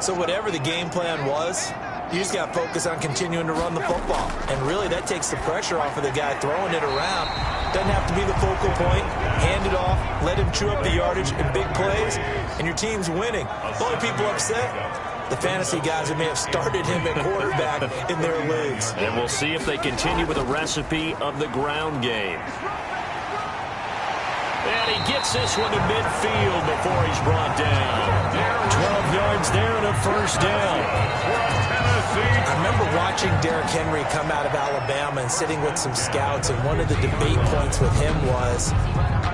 So whatever the game plan was, you just got to focus on continuing to run the football. And really that takes the pressure off of the guy throwing it around. Doesn't have to be the focal point. Hand it off, let him chew up the yardage in big plays, and your team's winning. The only people upset, the fantasy guys who may have started him at quarterback in their leagues. And we'll see if they continue with the recipe of the ground game. And he gets this one to midfield before he's brought down. 12 yards there and a 1st down. I remember watching Derrick Henry come out of Alabama and sitting with some scouts, and one of the debate points with him was,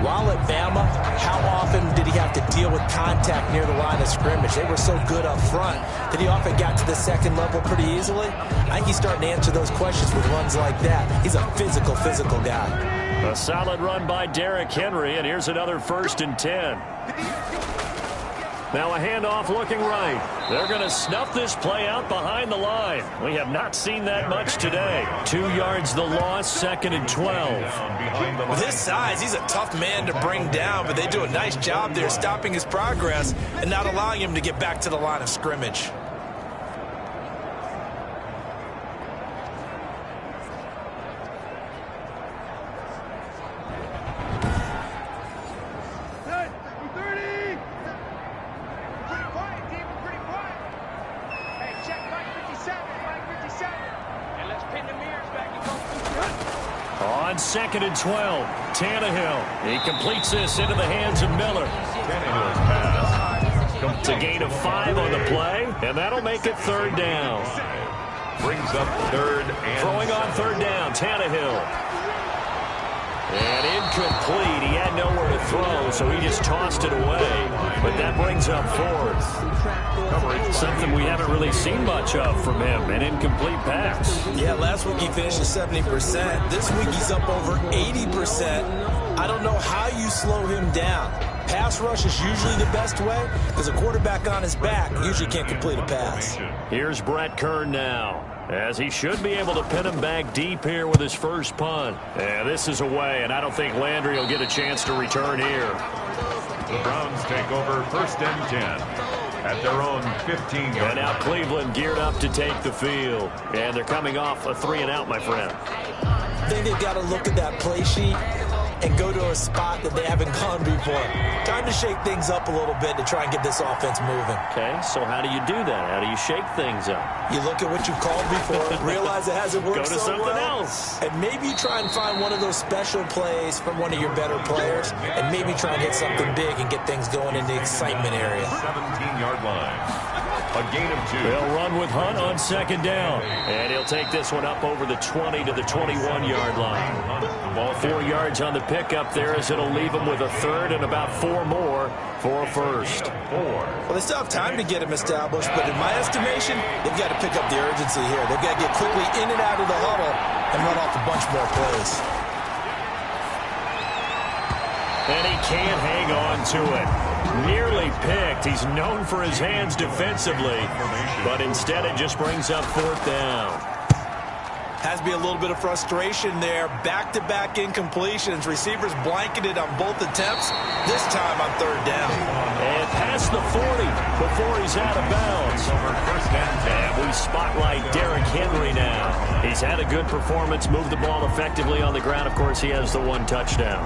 while at Bama, how often did he have to deal with contact near the line of scrimmage? They were so good up front that he often got to the second level pretty easily. I think he's starting to answer those questions with runs like that. He's a physical guy. A solid run by Derrick Henry, and here's another 1st and 10. Now a handoff looking right. They're going to snuff this play out behind the line. We have not seen that much today. 2 yards the loss, 2nd and 12. With his size, he's a tough man to bring down, but they do a nice job there stopping his progress and not allowing him to get back to the line of scrimmage. On 2nd and 12, Tannehill. He completes this into the hands of Miller. Tannehill's pass. It's a gain of 5 on the play, and that'll make it 3rd down. Brings up 3rd and Throwing on 3rd down, Tannehill. And incomplete. He had nowhere to throw, so he just tossed it away. But that brings up 4th. Something we haven't really seen much of from him, an incomplete pass. Yeah, last week he finished at 70%. This week he's up over 80%. I don't know how you slow him down. Pass rush is usually the best way because a quarterback on his back usually can't complete a pass. Here's Brett Kern now, as he should be able to pin him back deep here with his first punt. And this is away, and I don't think Landry will get a chance to return here. The Browns take over 1st and 10 at their own 15-yard And now Cleveland geared up to take the field. And they're coming off a 3-and-out, my friend. I think they've got to look at that play sheet and go to a spot that they haven't gone before. Time to shake things up a little bit to try and get this offense moving. Okay, so how do you do that? How do you shake things up? You look at what you called before, realize it hasn't worked Go to so something well, else. and maybe you try and find one of those special plays from one of your better players, and maybe try and hit something big and get things going in the excitement area. 17-yard line. A gain of 2. They'll run with Hunt on 2nd down. And he'll take this one up over the 20 to the 21-yard line. Ball 4 yards on the pickup there, as it'll leave him with a 3rd and about 4 more for a 1st. Well, they still have time to get him established, but in my estimation, they've got to pick up the urgency here. They've got to get quickly in and out of the huddle and run off a bunch more plays. And he can't hang on to it. Nearly picked. He's known for his hands defensively, but instead it just brings up 4th down. Has to be a little bit of frustration there. Back-to-back incompletions. Receivers blanketed on both attempts, this time on 3rd down. And past the 40 before he's out of bounds. And we spotlight Derrick Henry now. He's had a good performance, moved the ball effectively on the ground. Of course, he has the 1 touchdown.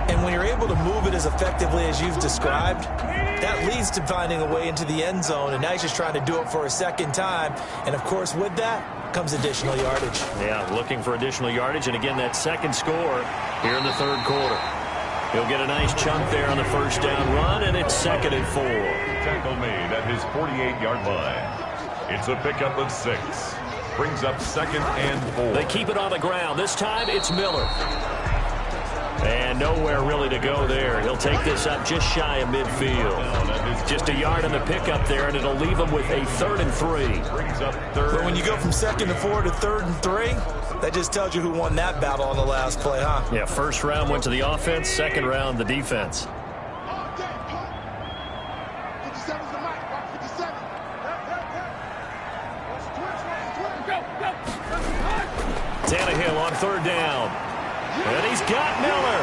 And when you're able to move it as effectively as you've described, that leads to finding a way into the end zone. And now he's just trying to do it for a 2nd time. And, of course, with that comes additional yardage. Yeah, looking for additional yardage. And, again, that 2nd score here in the 3rd quarter. He'll get a nice chunk there on the 1st down run, and it's 2nd and 4. Tackle made at his 48-yard line. It's a pickup of 6. Brings up 2nd and 4. They keep it on the ground. This time it's Miller. And nowhere really to go there. He'll take this up just shy of midfield. Just a yard on the pickup there, and it'll leave him with a 3rd and 3. Brings up 3rd. But when you go from 2nd and 4 to 3rd and 3, that just tells you who won that battle on the last play, huh? Yeah, 1st round went to the offense, 2nd round the defense. Tannehill on 3rd down. And he's got Miller.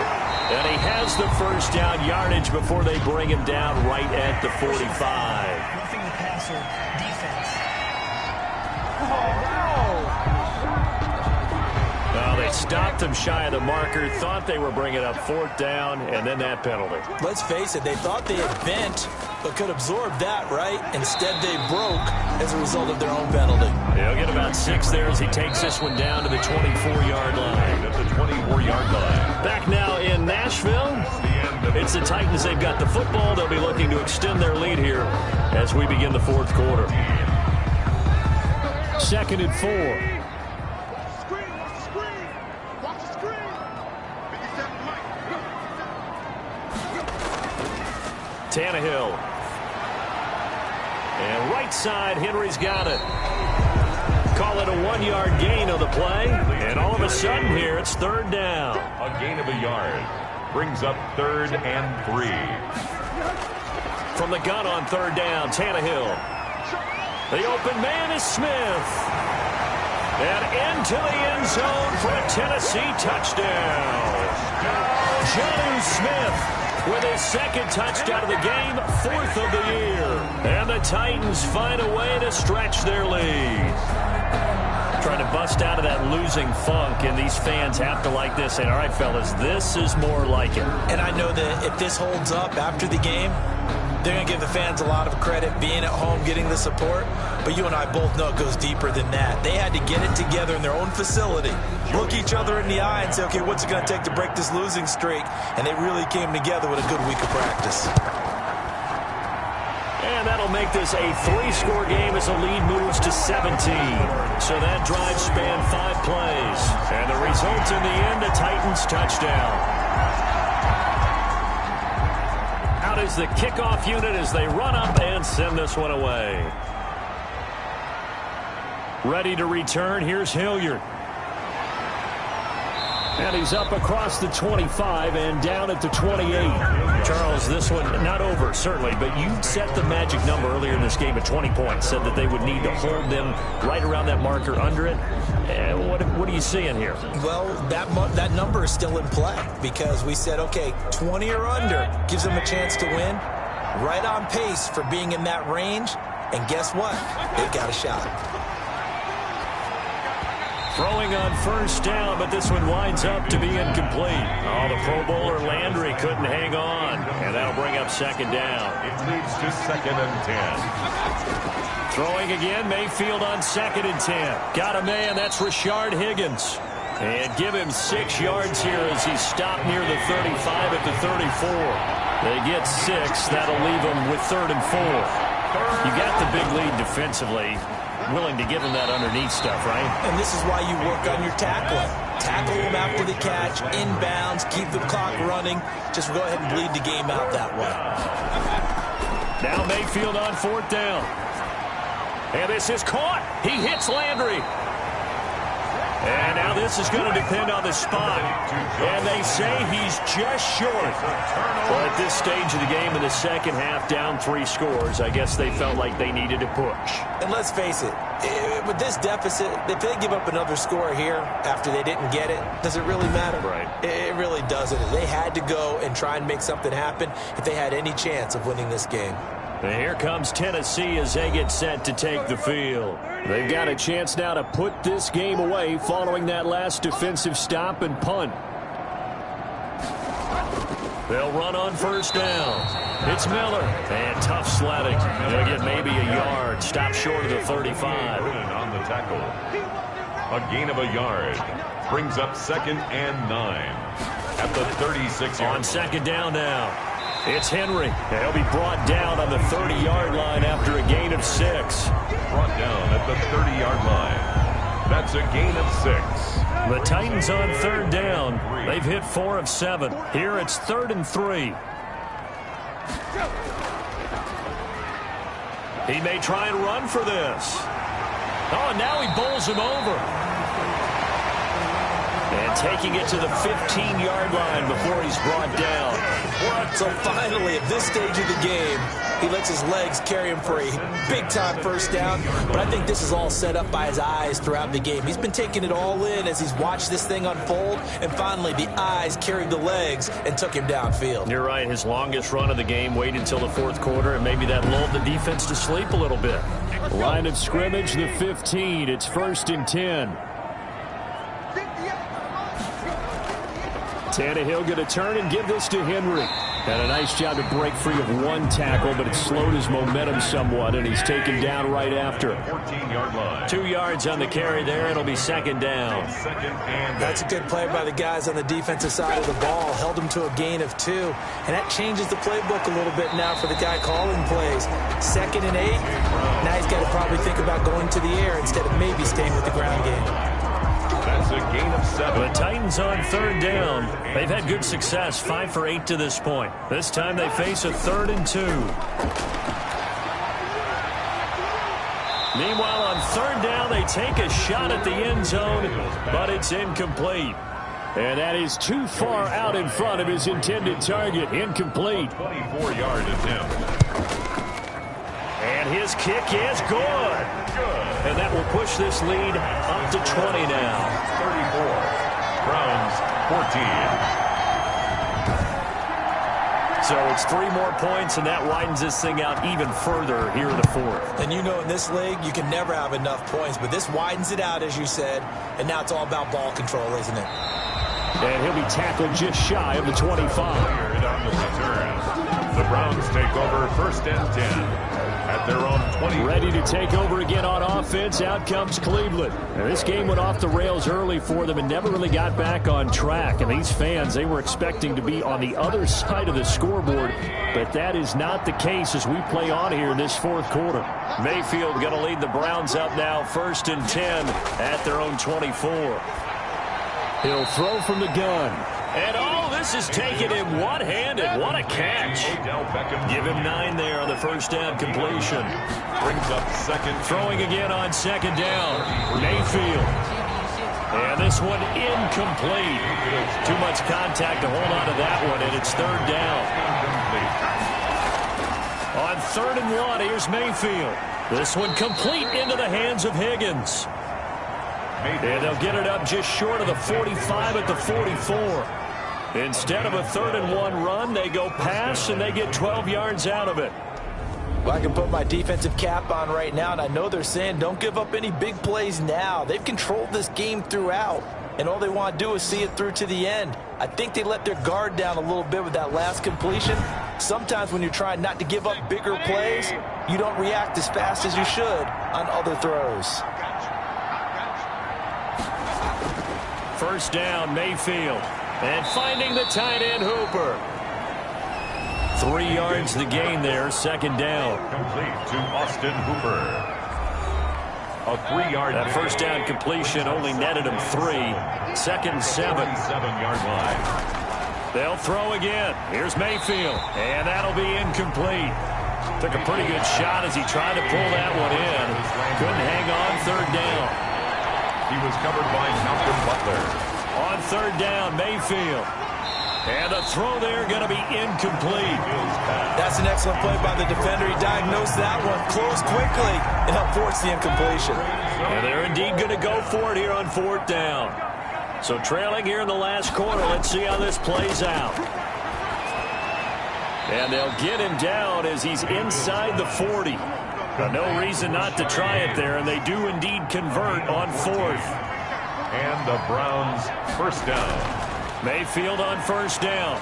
And he has the 1st down yardage before they bring him down right at the 45. Roughing the passer defense. Well, they stopped him shy of the marker, thought they were bringing up 4th down, and then that penalty. Let's face it, they thought they had bent, but could absorb that, right? Instead, they broke as a result of their own penalty. He'll get about 6 there as he takes this one down to the 24-yard line. At the 24-yard line. Back now in Nashville. It's the Titans. They've got the football. They'll be looking to extend their lead here as we begin the 4th quarter. 2nd and 4. Tannehill. And right side, Henry's got it. Call it a 1-yard gain on the play. And all of a sudden here, it's 3rd down. A gain of a yard. Brings up 3rd and 3. From the gun on 3rd down, Tannehill. The open man is Smith. And into the end zone for a Tennessee touchdown. Jonnu Smith with his 2nd touchdown of the game, 4th of the year. And the Titans find a way to stretch their lead. Trying to bust out of that losing funk, and these fans have to like this. And all right, fellas, this is more like it. And I know that if this holds up after the game, they're going to give the fans a lot of credit being at home, getting the support. But you and I both know it goes deeper than that. They had to get it together in their own facility, look each other in the eye and say, okay, what's it going to take to break this losing streak? And they really came together with a good week of practice. And that'll make this a 3-score game as the lead moves to 17. So that drive spanned 5 plays. And the result in the end, a Titans touchdown. Out is the kickoff unit as they run up and send this one away. Ready to return, here's Hilliard. And he's up across the 25 and down at the 28. Charles, this one not over, certainly, but you set the magic number earlier in this game at 20 points. Said that they would need to hold them right around that marker under it. What are you seeing here? Well, that number is still in play because we said, okay, 20 or under gives them a chance to win. Right on pace for being in that range. And guess what? They've got a shot. Throwing on 1st down, but this one winds up to be incomplete. Oh, the Pro Bowler Landry couldn't hang on, and that'll bring up 2nd down. It leads to 2nd and 10. Throwing again, Mayfield on 2nd and 10. Got a man, that's Rashard Higgins. And give him 6 yards here as he's stopped near the 35 at the 34. They get 6, that'll leave them with 3rd and 4. You got the big lead defensively. Willing to give him that underneath stuff, right? And this is why you work on your tackling. Tackle them after the catch, inbounds, keep the clock running. Just go ahead and bleed the game out that way. Now Mayfield on 4th down. And this is caught. He hits Landry. And now this is going to depend on the spot. And they say he's just short. Well, at this stage of the game in the 2nd half, down 3 scores, I guess they felt like they needed to push. And let's face it, with this deficit, if they give up another score here after they didn't get it, does it really matter? Right. It really doesn't. They had to go and try and make something happen if they had any chance of winning this game. And here comes Tennessee as they get set to take the field. They've got a chance now to put this game away following that last defensive stop and punt. They'll run on 1st down. It's Miller. And tough sledding. They'll get maybe a yard. Stop short of the 35. On the tackle. A gain of a yard. Brings up 2nd and 9. At the 36-yard On 2nd down now. It's Henry. He'll be brought down on the 30-yard line after a gain of 6. Brought down at the 30-yard line. That's a gain of 6. The Titans on 3rd down. They've hit 4 of 7. Here it's 3rd and 3. He may try and run for this. Oh, now he bowls him over. And taking it to the 15-yard line before he's brought down. So finally, at this stage of the game, he lets his legs carry him for a big-time 1st down. But I think this is all set up by his eyes throughout the game. He's been taking it all in as he's watched this thing unfold. And finally, the eyes carried the legs and took him downfield. You're right. His longest run of the game waited until the 4th quarter, and maybe that lulled the defense to sleep a little bit. Line of scrimmage, the 15. It's 1st and 10. Tannehill going to turn and give this to Henry. And a nice job to break free of one tackle, but it slowed his momentum somewhat, and he's taken down right after. 14-yard line. 2 yards on the carry there. It'll be second down. That's a good play by the guys on the defensive side of the ball. Held them to a gain of 2. And that changes the playbook a little bit now for the guy calling plays. 2nd and 8. Now he's got to probably think about going to the air instead of maybe staying with the ground game. That's a gain of 7. The Titans on third down. They've had good success, 5 for 8 to this point. This time they face a 3rd and 2. Meanwhile, on third down, they take a shot at the end zone, but it's incomplete. And that is too far out in front of his intended target. Incomplete. 24-yard attempt. And his kick is good. And that will push this lead up to 20 now. 34. Browns 14. So it's 3 more points, and that widens this thing out even further here in the 4th. And you know in this league, you can never have enough points, but this widens it out, as you said, and now it's all about ball control, isn't it? And he'll be tackled just shy of the 25. Cleared on the return. The Browns take over 1st and 10. At their own 20. Ready to take over again on offense. Out comes Cleveland. Now, this game went off the rails early for them and never really got back on track. And these fans, they were expecting to be on the other side of the scoreboard. But that is not the case as we play on here in this 4th quarter. Mayfield going to lead the Browns up now 1st and 10 at their own 24. He'll throw from the gun. And this is taken him one-handed. What a catch. Give him 9 there on the first down completion. Brings up 2nd. Throwing again on 2nd down. Mayfield. And this one incomplete. Too much contact to hold on to that one, and it's 3rd down. On 3rd and 1, here's Mayfield. This one complete into the hands of Higgins. And they'll get it up just short of the 45 at the 44. Instead of a 3rd and 1 run, they go pass, and they get 12 yards out of it. Well, I can put my defensive cap on right now, and I know they're saying don't give up any big plays now. They've controlled this game throughout, and all they want to do is see it through to the end. I think they let their guard down a little bit with that last completion. Sometimes when you're trying not to give up bigger plays, you don't react as fast as you should on other throws. First down, Mayfield. And finding the tight end, Hooper. 3 yards the gain there, 2nd down. Complete to Austin Hooper. A 3-yard. That first down completion only netted him 3. 2nd and 7. 7-yard line. They'll throw again. Here's Mayfield. And that'll be incomplete. Took a pretty good shot as he tried to pull that one in. Couldn't hang on 3rd down. He was covered by Malcolm Butler. On 3rd down, Mayfield. And the throw there going to be incomplete. That's an excellent play by the defender. He diagnosed that one, closed quickly, and helped force the incompletion. And they're indeed going to go for it here on 4th down. So trailing here in the last quarter. Let's see how this plays out. And they'll get him down as he's inside the 40. No reason not to try it there, and they do indeed convert on 4th. And the Browns first down. Mayfield on first down.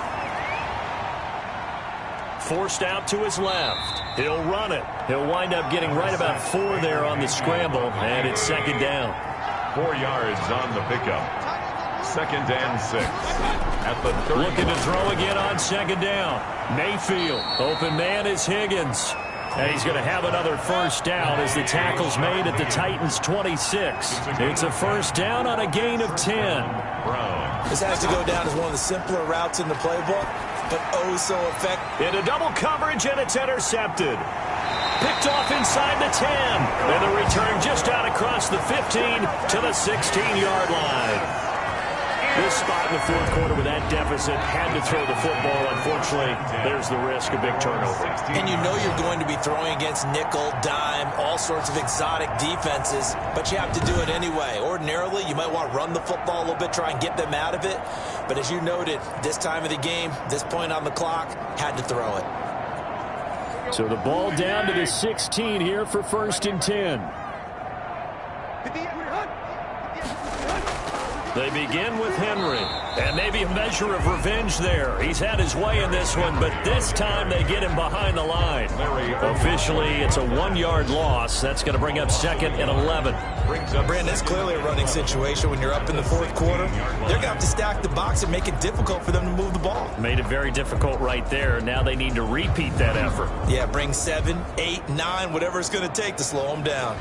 Forced out to his left. He'll run it. He'll wind up getting right about 4 there on the scramble, and it's 2nd down. 4 yards on the pickup. 2nd and 6. At the 30. Looking to throw again on 2nd down. Mayfield. Open man is Higgins. And he's going to have another first down as the tackle's made at the Titans' 26. It's a first down on a gain of 10. Brown. This has to go down as one of the simpler routes in the playbook, but oh so effective. Into double coverage, and it's intercepted. Picked off inside the 10. And the return just out across the 15 to the 16-yard line. This spot in the 4th quarter with that deficit had to throw the football. Unfortunately, there's the risk of big turnover. And you know you're going to be throwing against nickel, dime, all sorts of exotic defenses, but you have to do it anyway. Ordinarily, you might want to run the football a little bit, try and get them out of it. But as you noted, this time of the game, this point on the clock, had to throw it. So the ball down to the 16 here for 1st and 10. They begin with Henry, and maybe a measure of revenge there. He's had his way in this one, but this time they get him behind the line. Officially, it's a 1-yard loss. That's going to bring up 2nd and 11. Brandon, it's clearly a running situation when you're up in the 4th quarter. They're going to have to stack the box and make it difficult for them to move the ball. Made it very difficult right there. Now they need to repeat that effort. Yeah, bring 7, 8, 9, whatever it's going to take to slow them down.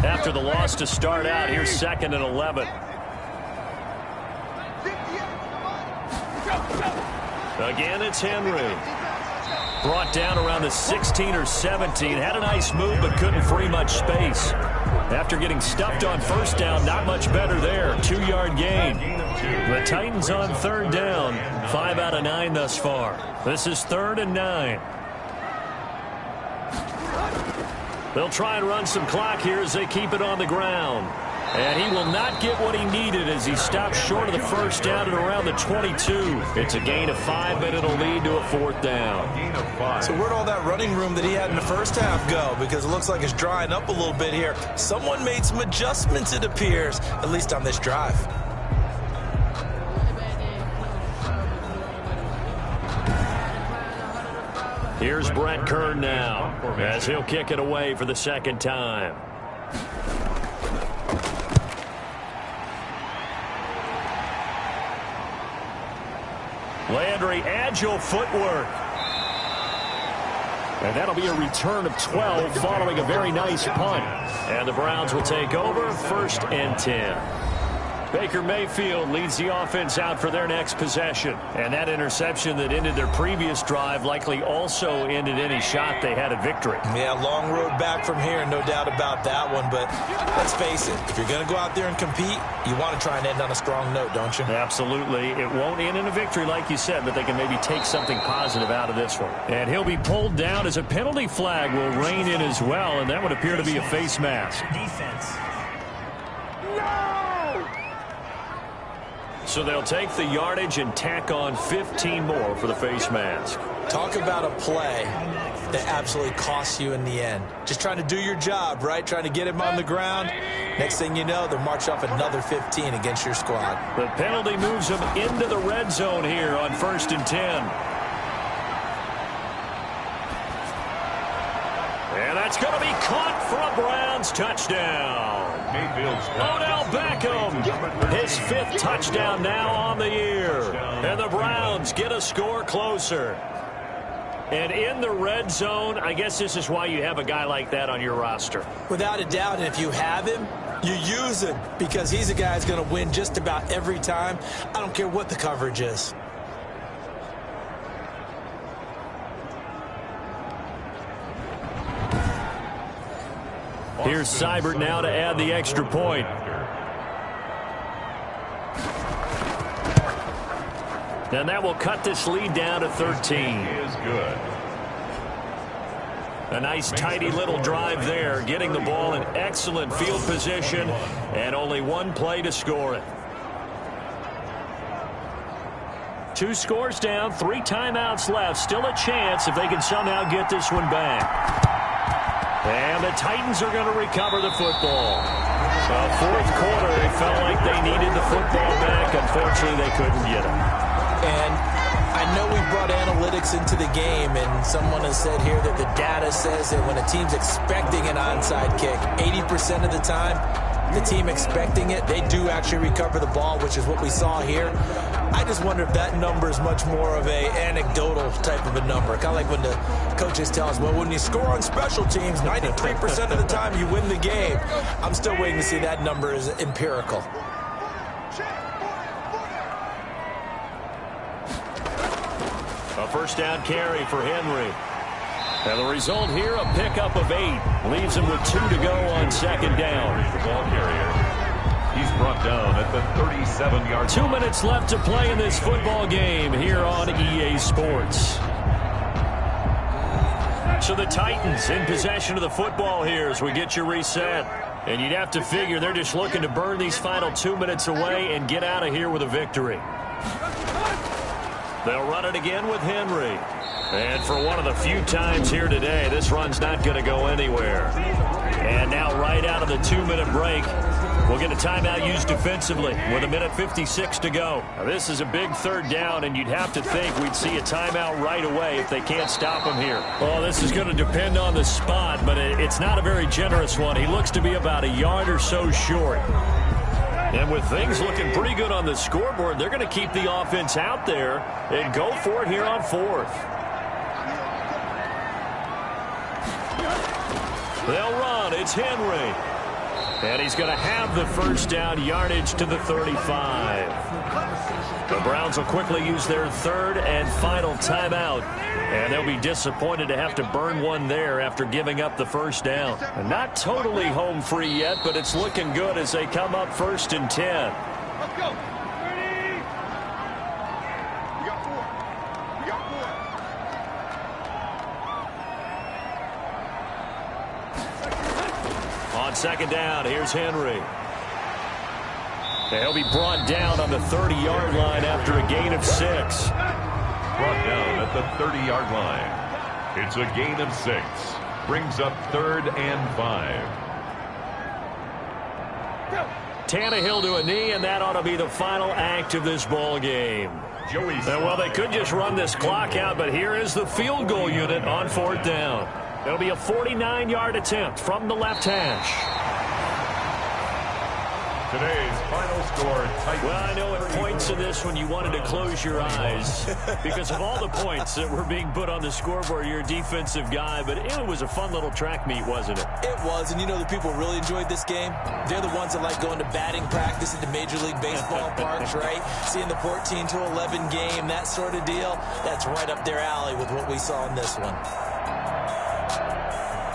After the loss to start out, here's 2nd and 11. Again, it's Henry. Brought down around the 16 or 17. Had a nice move, but couldn't free much space. After getting stuffed on 1st down, not much better there. 2-yard gain. The Titans on 3rd down. 5 out of 9 thus far. This is 3rd and 9. They'll try and run some clock here as they keep it on the ground. And he will not get what he needed as he stops short of the 1st down at around the 22. It's a gain of 5, but it'll lead to a 4th down. So where'd all that running room that he had in the 1st half go? Because it looks like it's drying up a little bit here. Someone made some adjustments, it appears, at least on this drive. Here's Brett Kern now as he'll kick it away for the 2nd time. Landry, agile footwork. And that'll be a return of 12 following a very nice punt. And the Browns will take over 1st and 10. Baker Mayfield leads the offense out for their next possession. And that interception that ended their previous drive likely also ended any shot they had at victory. Yeah, long road back from here, no doubt about that one. But let's face it, if you're going to go out there and compete, you want to try and end on a strong note, don't you? Absolutely. It won't end in a victory like you said, but they can maybe take something positive out of this one. And he'll be pulled down as a penalty flag will rein in as well, and that would appear to be a face mask. Defense. So they'll take the yardage and tack on 15 more for the face mask. Talk about a play that absolutely costs you in the end. Just trying to do your job, right? Trying to get him on the ground. Next thing you know, they'll march off another 15 against your squad. The penalty moves them into the red zone here on 1st and 10. And that's going to be caught for a Browns touchdown. Odell Beckham, his 5th touchdown now on the year. And the Browns get a score closer. And in the red zone, I guess this is why you have a guy like that on your roster. Without a doubt, and if you have him, you use him because he's a guy who's going to win just about every time. I don't care what the coverage is. Here's Seibert now to add the extra point. And that will cut this lead down to 13. Is good. A nice tidy little drive there, getting the ball in excellent field position, and only one play to score it. 2 scores down, 3 timeouts left. Still a chance if they can somehow get this one back. And the Titans are going to recover the football. 4th quarter, they felt like they needed the football back. Unfortunately, they couldn't get it. And I know we brought analytics into the game, and someone has said here that the data says that when a team's expecting an onside kick, 80% of the time, the team expecting it, they do actually recover the ball, which is what we saw here. I just wonder if that number is much more of a anecdotal type of a number. Kind of like when the coaches tell us, well, when you score on special teams, 93% of the time you win the game. I'm still waiting to see that number is empirical. A 1st down carry for Henry. And the result here, a pickup of 8. Leaves him with 2 to go on 2nd down. The ball carrier. He's brought down at the 37-yard line. 2 minutes left to play in this football game here on EA Sports. So the Titans in possession of the football here as we get you reset. And you'd have to figure they're just looking to burn these final 2 minutes away and get out of here with a victory. They'll run it again with Henry. And for one of the few times here today, this run's not going to go anywhere. And now right out of the 2-minute break, we'll get a timeout used defensively with 1:56 to go. Now, this is a big third down, and you'd have to think we'd see a timeout right away if they can't stop him here. Well, this is going to depend on the spot, but it's not a very generous one. He looks to be about a yard or so short. And with things looking pretty good on the scoreboard, they're going to keep the offense out there and go for it here on 4th. They'll run. It's Henry. And he's going to have the first down, yardage to the 35. The Browns will quickly use their third and final timeout. And they'll be disappointed to have to burn one there after giving up the first down. And not totally home free yet, but it's looking good as they come up 1st and 10. Let's go. Ready? We got 4. We got 4. On second down, here's Henry. And he'll be brought down on the 30-yard line after a gain of 6. Brought down at the 30-yard line. It's a gain of 6. Brings up 3rd and 5. Tannehill to a knee, and that ought to be the final act of this ball game. Joey. Well, they could just run this clock out, but here is the field goal unit on 4th down. It'll be a 49-yard attempt from the left hash. Today's final score. Titans. Well, I know at points in this when you wanted to close your eyes because of all the points that were being put on the scoreboard. You're a defensive guy, but it was a fun little track meet, wasn't it? It was, and you know the people really enjoyed this game? They're the ones that like going to batting practice at the Major League Baseball parks, right? Seeing the 14-11 game, that sort of deal. That's right up their alley with what we saw in this one.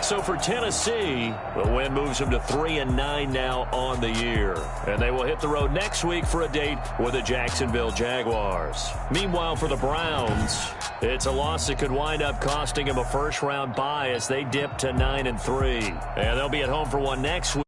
So for Tennessee, the win moves them to 3-9 now on the year. And they will hit the road next week for a date with the Jacksonville Jaguars. Meanwhile, for the Browns, it's a loss that could wind up costing them a first-round bye as they dip to 9-3. And they'll be at home for one next week.